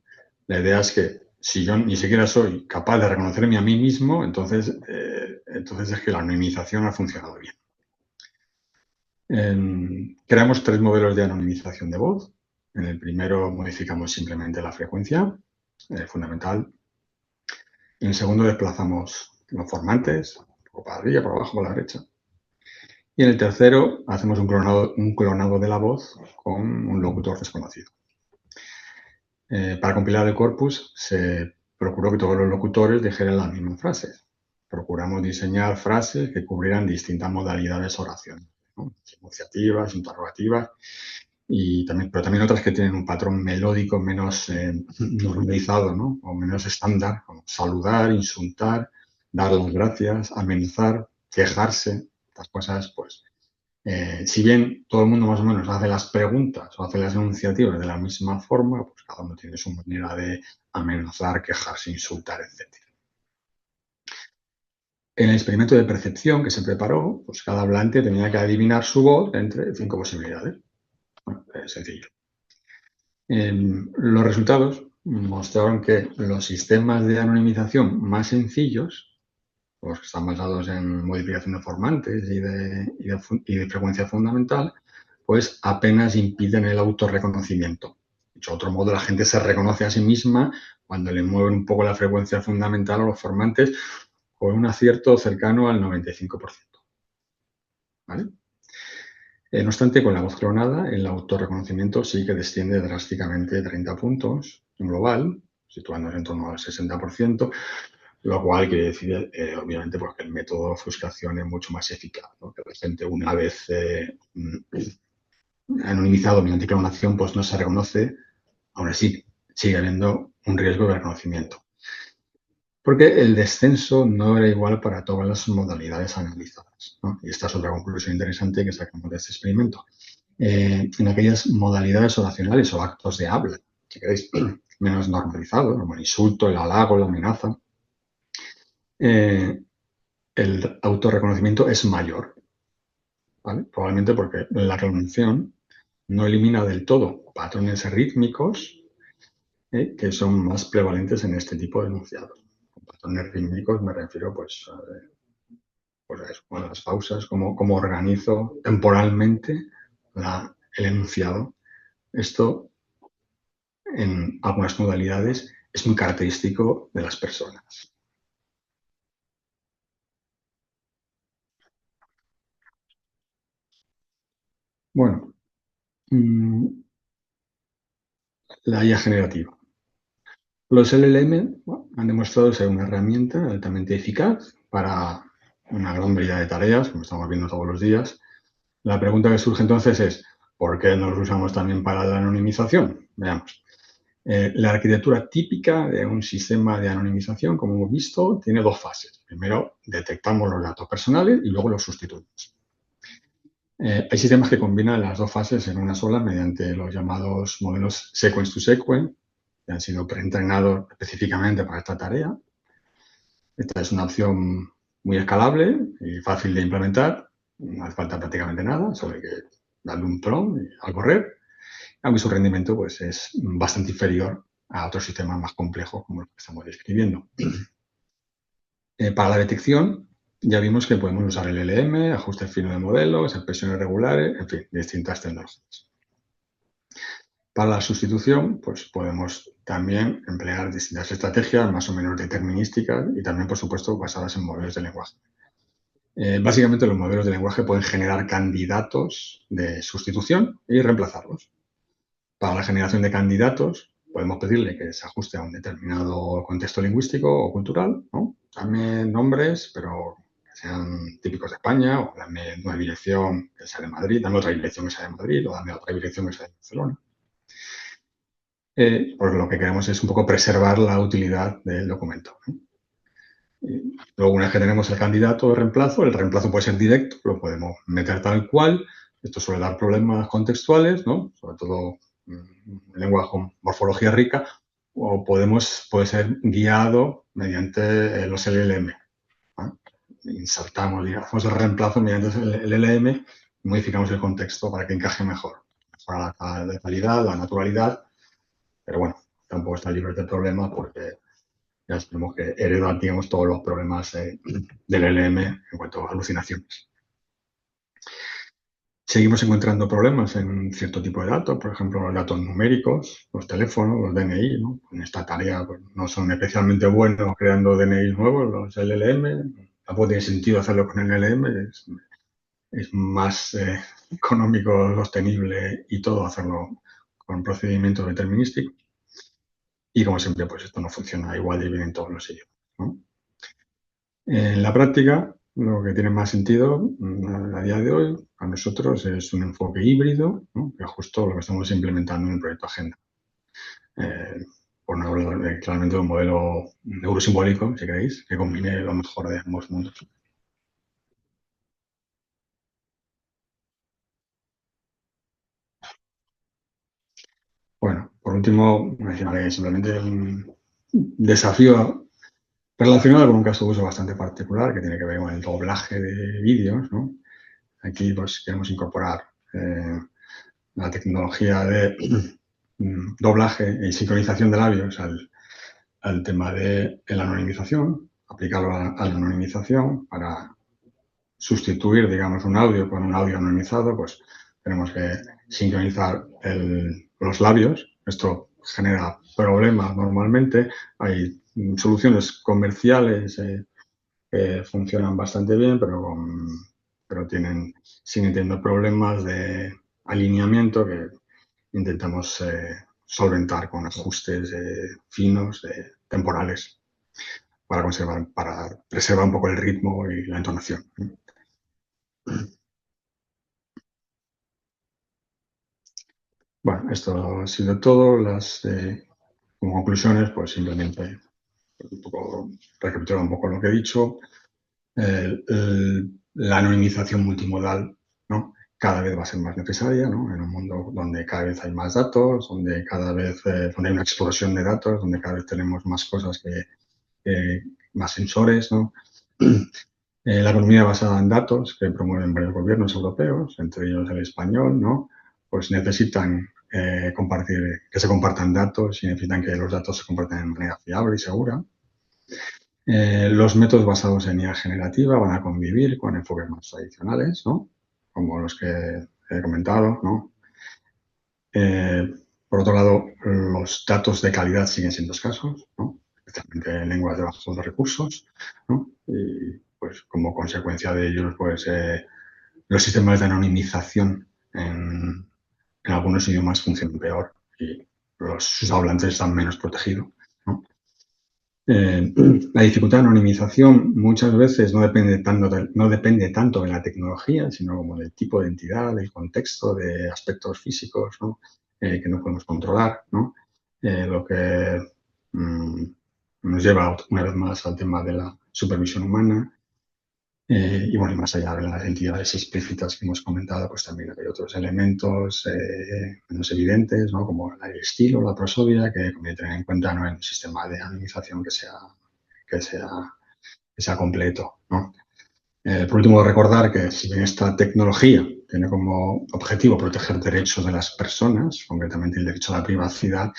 La idea es que si yo ni siquiera soy capaz de reconocerme a mí mismo, entonces es que la anonimización ha funcionado bien. Creamos 3 modelos de anonimización de voz. En el primero modificamos simplemente la frecuencia, fundamental. En el segundo desplazamos los formantes, o para arriba, para abajo, para la derecha. Y en el tercero hacemos un clonado de la voz con un locutor desconocido. Para compilar el corpus se procuró que todos los locutores dijeran las mismas frases. Procuramos diseñar frases que cubrieran distintas modalidades oracionales, ¿no? Enunciativas, interrogativas, pero también otras que tienen un patrón melódico menos normalizado, ¿no? O menos estándar, como saludar, insultar, dar las gracias, amenazar, quejarse. Estas cosas, pues, si bien todo el mundo más o menos hace las preguntas o hace las enunciativas de la misma forma, pues cada uno tiene su manera de amenazar, quejarse, insultar, etc. En el experimento de percepción que se preparó, pues cada hablante tenía que adivinar su voz entre 5 posibilidades. Bueno, es sencillo. Los resultados mostraron que los sistemas de anonimización más sencillos los que están basados en modificación de formantes y de frecuencia fundamental, pues apenas impiden el autorreconocimiento. Dicho de otro modo, la gente se reconoce a sí misma cuando le mueven un poco la frecuencia fundamental o los formantes con un acierto cercano al 95%. ¿Vale? No obstante, con la voz clonada, el autorreconocimiento sí que desciende drásticamente 30 puntos en global, situándose en torno al 60%, lo cual quiere decir, obviamente, porque el método de ofuscación es mucho más eficaz, ¿no? Que la gente, una vez anonimizado mediante clonación, pues no se reconoce, aún así sigue habiendo un riesgo de reconocimiento. Porque el descenso no era igual para todas las modalidades analizadas, ¿no? Y esta es otra conclusión interesante que sacamos de este experimento. En aquellas modalidades oracionales o actos de habla, si queréis, menos normalizados, como el insulto, el halago, la amenaza, el autorreconocimiento es mayor, ¿vale? Probablemente porque la clonación no elimina del todo patrones rítmicos que son más prevalentes en este tipo de enunciados. Con patrones rítmicos me refiero pues a eso, a las pausas, cómo organizo temporalmente el enunciado. Esto en algunas modalidades es muy característico de las personas. Bueno, la IA generativa. Los LLM han demostrado ser una herramienta altamente eficaz para una gran variedad de tareas, como estamos viendo todos los días. La pregunta que surge entonces es, ¿por qué no los usamos también para la anonimización? Veamos. La arquitectura típica de un sistema de anonimización, como hemos visto, tiene dos fases. Primero, detectamos los datos personales y luego los sustituimos. Hay sistemas que combinan las dos fases en una sola mediante los llamados modelos sequence-to-sequence, que han sido preentrenados específicamente para esta tarea. Esta es una opción muy escalable y fácil de implementar. No hace falta prácticamente nada, solo hay que darle un prompt al correr, aunque su rendimiento pues, es bastante inferior a otros sistemas más complejos como los que estamos describiendo. Para la detección, ya vimos que podemos usar el LM, ajuste fino de modelos, expresiones regulares, en fin, distintas tecnologías. Para la sustitución, pues podemos también emplear distintas estrategias más o menos determinísticas y también, por supuesto, basadas en modelos de lenguaje. Básicamente, los modelos de lenguaje pueden generar candidatos de sustitución y reemplazarlos. Para la generación de candidatos, podemos pedirle que se ajuste a un determinado contexto lingüístico o cultural, ¿no? Dame nombres, pero que sean típicos de España, o dame una dirección que sea de Madrid, dame otra dirección que sea de Madrid, o dame otra dirección que sea de Barcelona. Porque lo que queremos es un poco preservar la utilidad del documento, ¿no? Luego, una vez que tenemos el reemplazo puede ser directo, lo podemos meter tal cual. Esto suele dar problemas contextuales, ¿no? Sobre todo lengua con morfología rica, o puede ser guiado mediante los LLM. ¿no? Insertamos, digamos, el reemplazo mediante el LLM y modificamos el contexto para que encaje mejor. Para la calidad, la naturalidad, pero bueno, tampoco está libre de problemas porque ya sabemos que hereda, digamos, todos los problemas del LM en cuanto a alucinaciones. Seguimos encontrando problemas en cierto tipo de datos, por ejemplo, los datos numéricos, los teléfonos, los DNI, ¿no? En esta tarea pues, no son especialmente buenos creando DNI nuevos, los LLM. Tampoco tiene sentido hacerlo con el LLM, es más económico, sostenible y todo hacerlo con procedimientos determinísticos. Y como siempre, pues esto no funciona igual de bien en todos los idiomas, ¿no? En la práctica, lo que tiene más sentido a día de hoy a nosotros es un enfoque híbrido, ¿no? Que es justo lo que estamos implementando en el proyecto Agenda. Por no hablar claramente de un modelo neurosimbólico, si queréis, que combine lo mejor de ambos mundos. Bueno, por último, mencionaré simplemente un desafío relacionado con un caso de uso bastante particular que tiene que ver con el doblaje de vídeos, ¿no? Aquí pues, queremos incorporar la tecnología de doblaje y sincronización de labios al tema de la anonimización. aplicarlo a la anonimización para sustituir, digamos, un audio con un audio anonimizado, pues tenemos que sincronizar los labios. Esto genera problemas normalmente. Hay soluciones comerciales que funcionan bastante bien, pero siguen teniendo problemas de alineamiento que intentamos solventar con ajustes finos, temporales, para preservar un poco el ritmo y la entonación. Bueno, esto ha sido todo. Como conclusiones, pues simplemente un poco recapitular un poco lo que he dicho. La anonimización multimodal, ¿no? Cada vez va a ser más necesaria, ¿no? En un mundo donde cada vez hay más datos, donde hay una explosión de datos, donde cada vez tenemos más cosas más sensores, ¿no? La economía basada en datos que promueven varios gobiernos europeos, entre ellos el español, ¿no? Pues necesitan que se compartan datos y necesitan que los datos se compartan de manera fiable y segura. Los métodos basados en IA generativa van a convivir con enfoques más tradicionales, ¿no? Como los que he comentado, ¿no? Por otro lado, los datos de calidad siguen siendo escasos, ¿no? Especialmente en lenguas de bajos recursos, ¿no? Y pues como consecuencia de ellos, pues los sistemas de anonimización en algunos idiomas funcionan peor y sus hablantes están menos protegidos, ¿no? La dificultad de anonimización muchas veces no depende tanto de la tecnología, sino como del tipo de entidad, del contexto, de aspectos físicos, ¿no? Que no podemos controlar, ¿no? Lo que mm, nos lleva una vez más al tema de la supervisión humana. Y bueno, y más allá de las entidades explícitas que hemos comentado, pues también hay otros elementos menos evidentes, ¿no? Como el estilo, la prosodia, que conviene tener en cuenta, ¿no? En un sistema de anonimización que sea, que sea completo, ¿no? Por último, recordar que si bien esta tecnología tiene como objetivo proteger derechos de las personas, concretamente el derecho a la privacidad,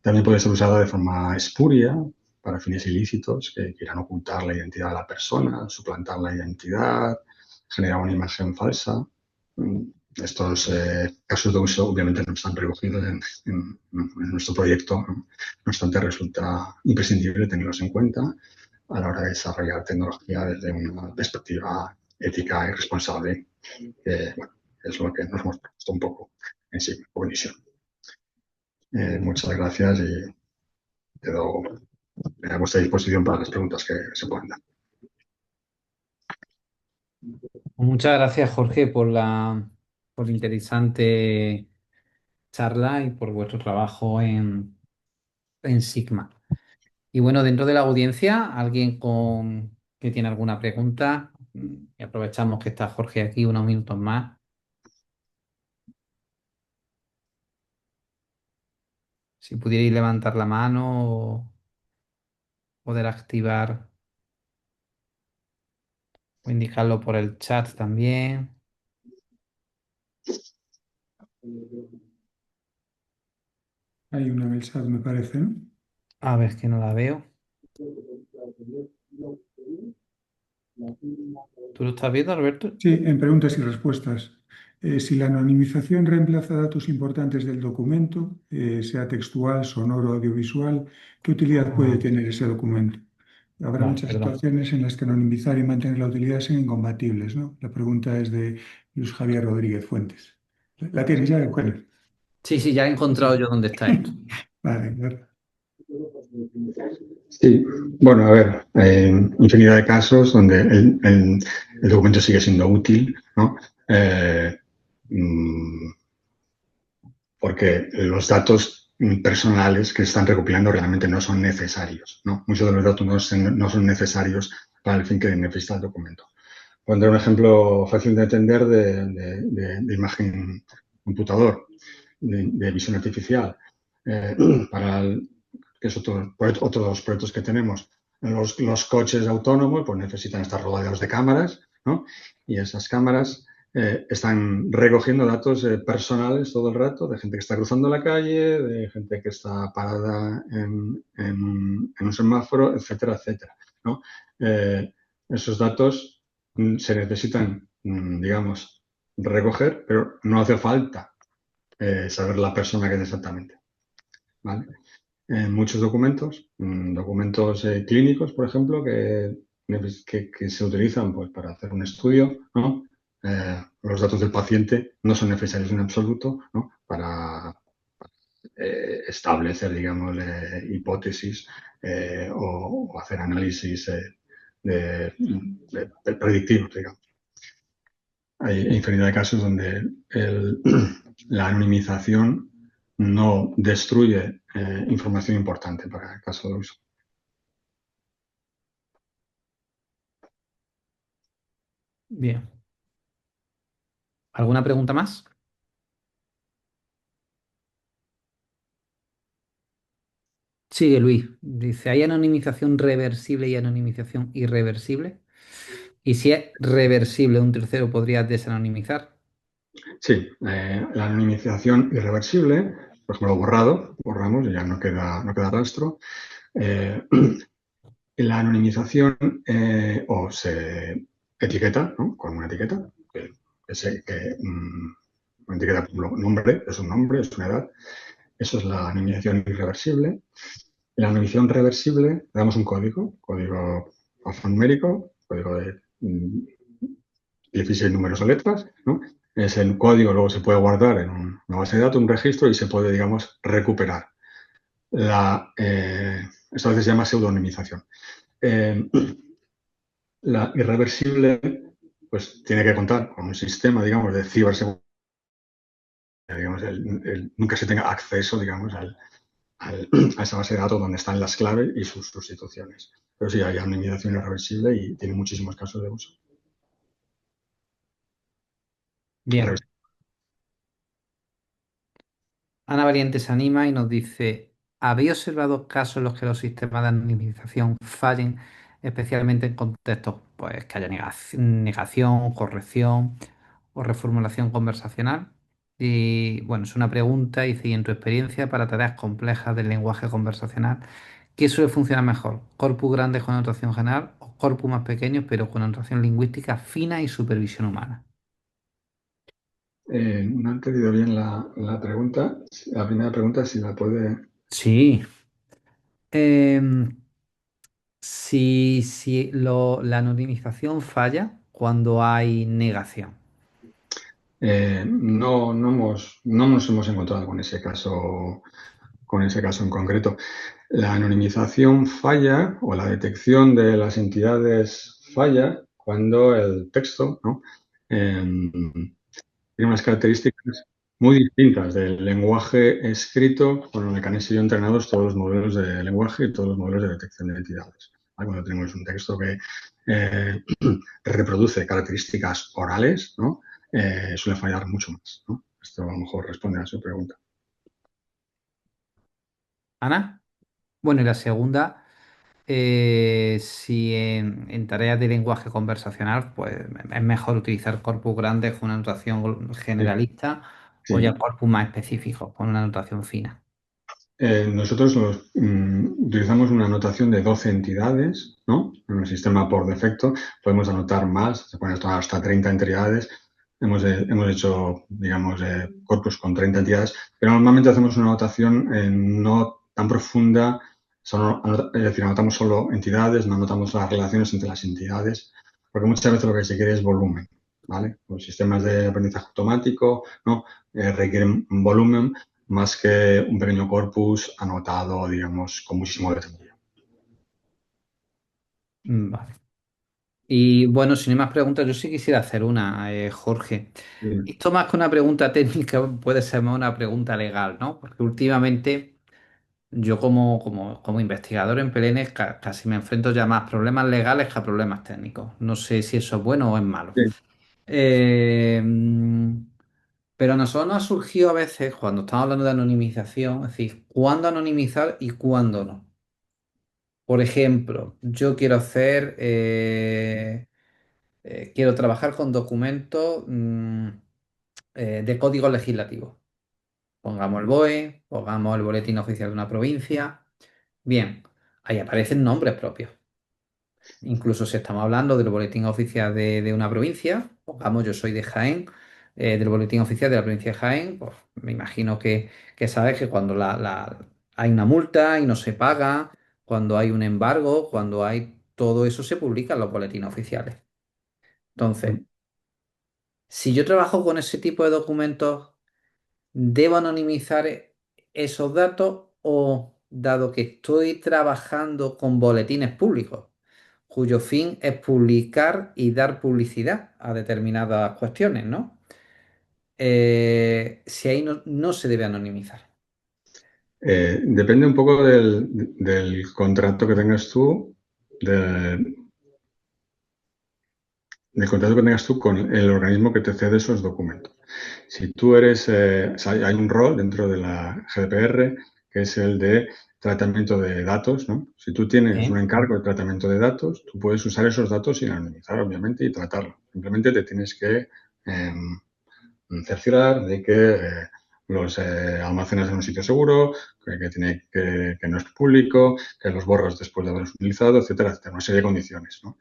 también puede ser usada de forma espuria para fines ilícitos que quieran ocultar la identidad de la persona, suplantar la identidad, generar una imagen falsa. Estos casos de uso obviamente no están recogidos en nuestro proyecto, ¿no? No obstante, resulta imprescindible tenerlos en cuenta a la hora de desarrollar tecnología desde una perspectiva ética y responsable, que bueno, es lo que nos hemos propuesto un poco en sí, Cognition. Muchas gracias y quedo a vuestra disposición para las preguntas que se puedan dar. Muchas gracias, Jorge, por la interesante charla y por vuestro trabajo en Sigma. Y bueno, dentro de la audiencia, que tiene alguna pregunta, y aprovechamos que está Jorge aquí unos minutos más. Si pudierais levantar la mano o poder activar o indicarlo por el chat también. Hay una en el chat, me parece, ¿no? A ver, que no la veo. ¿Tú lo estás viendo, Alberto? Sí, en preguntas y respuestas. Si la anonimización reemplaza datos importantes del documento, sea textual, sonoro, audiovisual, ¿qué utilidad puede tener ese documento? Habrá Vale, muchas perdón. situaciones en las que anonimizar y mantener la utilidad sean incompatibles, ¿no? La pregunta es de Luis Javier Rodríguez Fuentes. ¿La tienes ya, Eugenio? Sí, sí, ya he encontrado yo dónde está esto. Vale, claro. Sí, bueno, a ver, infinidad de casos donde el documento sigue siendo útil, ¿no? Mm, porque los datos personales que están recopilando realmente no son necesarios, ¿no? Muchos de los datos no son necesarios para el fin que necesita el documento. Pondré un ejemplo fácil de entender de imagen computador, de visión artificial. Eh, que es otro de los proyectos que tenemos. Los coches autónomos pues necesitan estar rodeados de cámaras, ¿no? Y esas cámaras están recogiendo datos personales todo el rato de gente que está cruzando la calle, de gente que está parada en un semáforo, etcétera, etcétera. ¿no? Eh, Esos datos se necesitan, digamos, recoger, pero no hace falta saber la persona que es exactamente, ¿vale? En muchos documentos, documentos clínicos, por ejemplo, que se utilizan pues, para hacer un estudio, ¿no? Los datos del paciente no son necesarios en absoluto, ¿no? Para establecer, digamos, hipótesis o hacer análisis predictivos, digamos. Hay infinidad de casos donde la anonimización no destruye información importante para el caso de uso. Bien. ¿Alguna pregunta más? Sigue Luis. Dice, ¿hay anonimización reversible y anonimización irreversible? Y si es reversible, un tercero podría desanonimizar. Sí, la anonimización irreversible, por ejemplo, borramos y ya no queda rastro. Eh, la anonimización o se etiqueta, ¿no? Con una etiqueta, una etiqueta, por ejemplo, nombre, es un nombre, es una edad. Eso es la anonimización irreversible. La anonimización reversible, le damos un código alfanumérico, código de 16 números o letras, ¿no? Ese código luego se puede guardar en una base de datos, un registro, y se puede, digamos, recuperar. Esto a veces se llama pseudonimización. Eh, la irreversible, pues tiene que contar con un sistema, digamos, de ciberseguridad, digamos, nunca se tenga acceso, digamos, a esa base de datos donde están las claves y sus sustituciones. Pero sí, hay anonimización irreversible y tiene muchísimos casos de uso. Bien. Ana Valiente se anima y nos dice, ¿habéis observado casos en los que los sistemas de anonimización fallen, especialmente en contextos pues, que haya negación, corrección o reformulación conversacional? Y bueno, es una pregunta, y si en tu experiencia para tareas complejas del lenguaje conversacional, ¿qué suele funcionar mejor? ¿Corpus grandes con notación general o corpus más pequeños pero con notación lingüística fina y supervisión humana? No he entendido bien la pregunta. La primera pregunta, si la puede. Sí. Em, la anonimización falla cuando hay negación. No nos hemos encontrado con ese caso en concreto. La anonimización falla o la detección de las entidades falla cuando el texto, ¿no? Tiene unas características muy distintas del lenguaje escrito con el que han sido entrenados todos los modelos de lenguaje y todos los modelos de detección de entidades. Cuando tenemos un texto que eh, reproduce características orales, ¿no? Suele fallar mucho más, ¿no? Esto a lo mejor responde a su pregunta. Ana. Bueno, y la segunda, si en tareas de lenguaje conversacional, pues es mejor utilizar corpus grandes con una notación Sí, generalista o ya sí. corpus más específicos con una notación fina. Nosotros utilizamos una anotación de 12 entidades, ¿no? En el sistema por defecto podemos anotar más, se pueden anotar hasta 30 entidades. Hemos hecho, digamos, corpus con 30 entidades, pero normalmente hacemos una anotación no tan profunda, es decir, anotamos solo entidades, no anotamos las relaciones entre las entidades, porque muchas veces lo que se quiere es volumen, ¿vale? Los sistemas de aprendizaje automático, ¿no? Requieren volumen más que un pequeño corpus anotado, digamos, con muchísimo detalle. Vale. Y bueno, si no hay más preguntas, yo sí quisiera hacer una, Jorge. Bien. Esto más que una pregunta técnica puede ser más una pregunta legal, ¿no? Porque últimamente yo como investigador en PLN casi me enfrento ya más a problemas legales que a problemas técnicos. No sé si eso es bueno o es malo. Sí. Eh, pero a nosotros nos ha surgido a veces, cuando estamos hablando de anonimización, es decir, cuándo anonimizar y cuándo no. Por ejemplo, yo quiero quiero trabajar con documentos de código legislativo. Pongamos el BOE, pongamos el boletín oficial de una provincia. Bien, ahí aparecen nombres propios. Incluso si estamos hablando del boletín oficial de una provincia, pongamos, yo soy de Jaén, del boletín oficial de la provincia de Jaén, pues me imagino que sabes que cuando hay una multa y no se paga, cuando hay un embargo, cuando hay todo eso se publica en los boletines oficiales. Entonces, si yo trabajo con ese tipo de documentos, ¿debo anonimizar esos datos o, dado que estoy trabajando con boletines públicos, cuyo fin es publicar y dar publicidad a determinadas cuestiones, ¿no? Si ahí no se debe anonimizar. Depende un poco del contrato que tengas tú, de- del contrato que tengas tú con el organismo que te cede esos documentos. Si tú eres, o sea, hay un rol dentro de la GDPR que es el de tratamiento de datos, ¿no? Si tú tienes un ¿Eh? encargo de tratamiento de datos, tú puedes usar esos datos sin anonimizar, obviamente, y tratarlo. Simplemente te tienes que cerciorar de que los almacenas en un sitio seguro, que no es público, que los borras después de haberlos utilizado, etcétera, etcétera, una serie de condiciones, ¿no?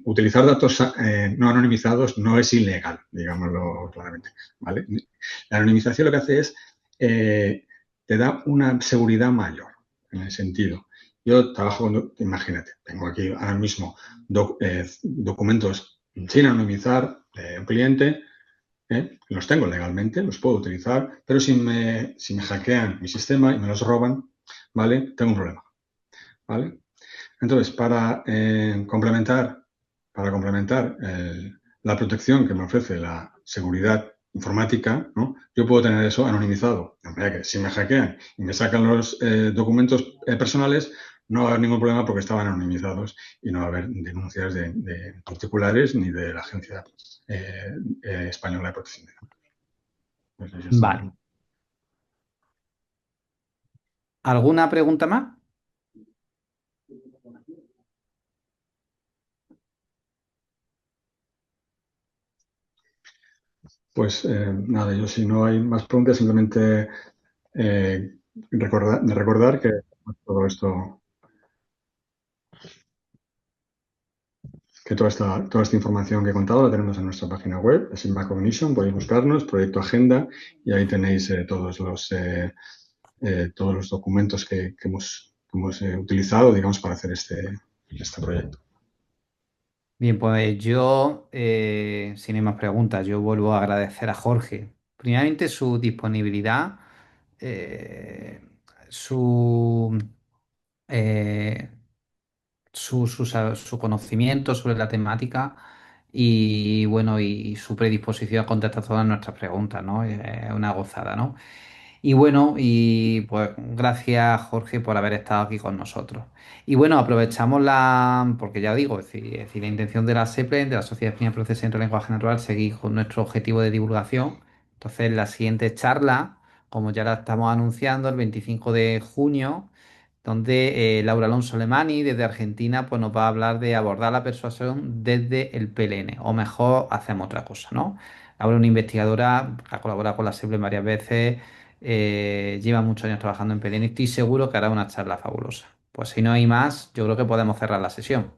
Utilizar datos no anonimizados no es ilegal, digámoslo claramente, ¿vale? La anonimización lo que hace es te da una seguridad mayor, en el sentido. Yo trabajo imagínate, tengo aquí ahora mismo documentos sin anonimizar de un cliente, los tengo legalmente, los puedo utilizar, pero si me hackean mi sistema y me los roban, ¿vale? Tengo un problema, ¿vale? Entonces, para complementar la protección que me ofrece la seguridad informática, ¿no? Yo puedo tener eso anonimizado. De manera que si me hackean y me sacan los documentos personales, no va a haber ningún problema porque estaban anonimizados y no va a haber denuncias de particulares ni de la Agencia Española de Protección de Datos. Pues eso está Vale. claro. ¿Alguna pregunta más? Pues nada, yo si no hay más preguntas, simplemente eh, recordar todo esto, que toda esta información que he contado la tenemos en nuestra página web, Sigma Cognition, podéis buscarnos, Proyecto Agenda, y ahí tenéis todos los documentos que hemos utilizado, digamos, para hacer este proyecto. Bien, pues yo, sin ir más preguntas, yo vuelvo a agradecer a Jorge. Primeramente su disponibilidad, eh, su, eh, su conocimiento sobre la temática y bueno, y su predisposición a contestar todas nuestras preguntas, ¿no? Es una gozada, ¿no? Y bueno, y pues gracias Jorge por haber estado aquí con nosotros. Y bueno, aprovechamos porque ya digo, es decir, la intención de la SEPLEN, de la Sociedad Española de Procesamiento del Lenguaje Natural, seguir con nuestro objetivo de divulgación. Entonces, la siguiente charla, como ya la estamos anunciando, el 25 de junio, donde Laura Alonso Alemani, desde Argentina, pues nos va a hablar de abordar la persuasión desde el PLN, o mejor, hacemos otra cosa, ¿no? Laura es una investigadora, ha colaborado con la SEPLEN varias veces, lleva muchos años trabajando en PLN y estoy seguro que hará una charla fabulosa. Pues si no hay más, yo creo que podemos cerrar la sesión.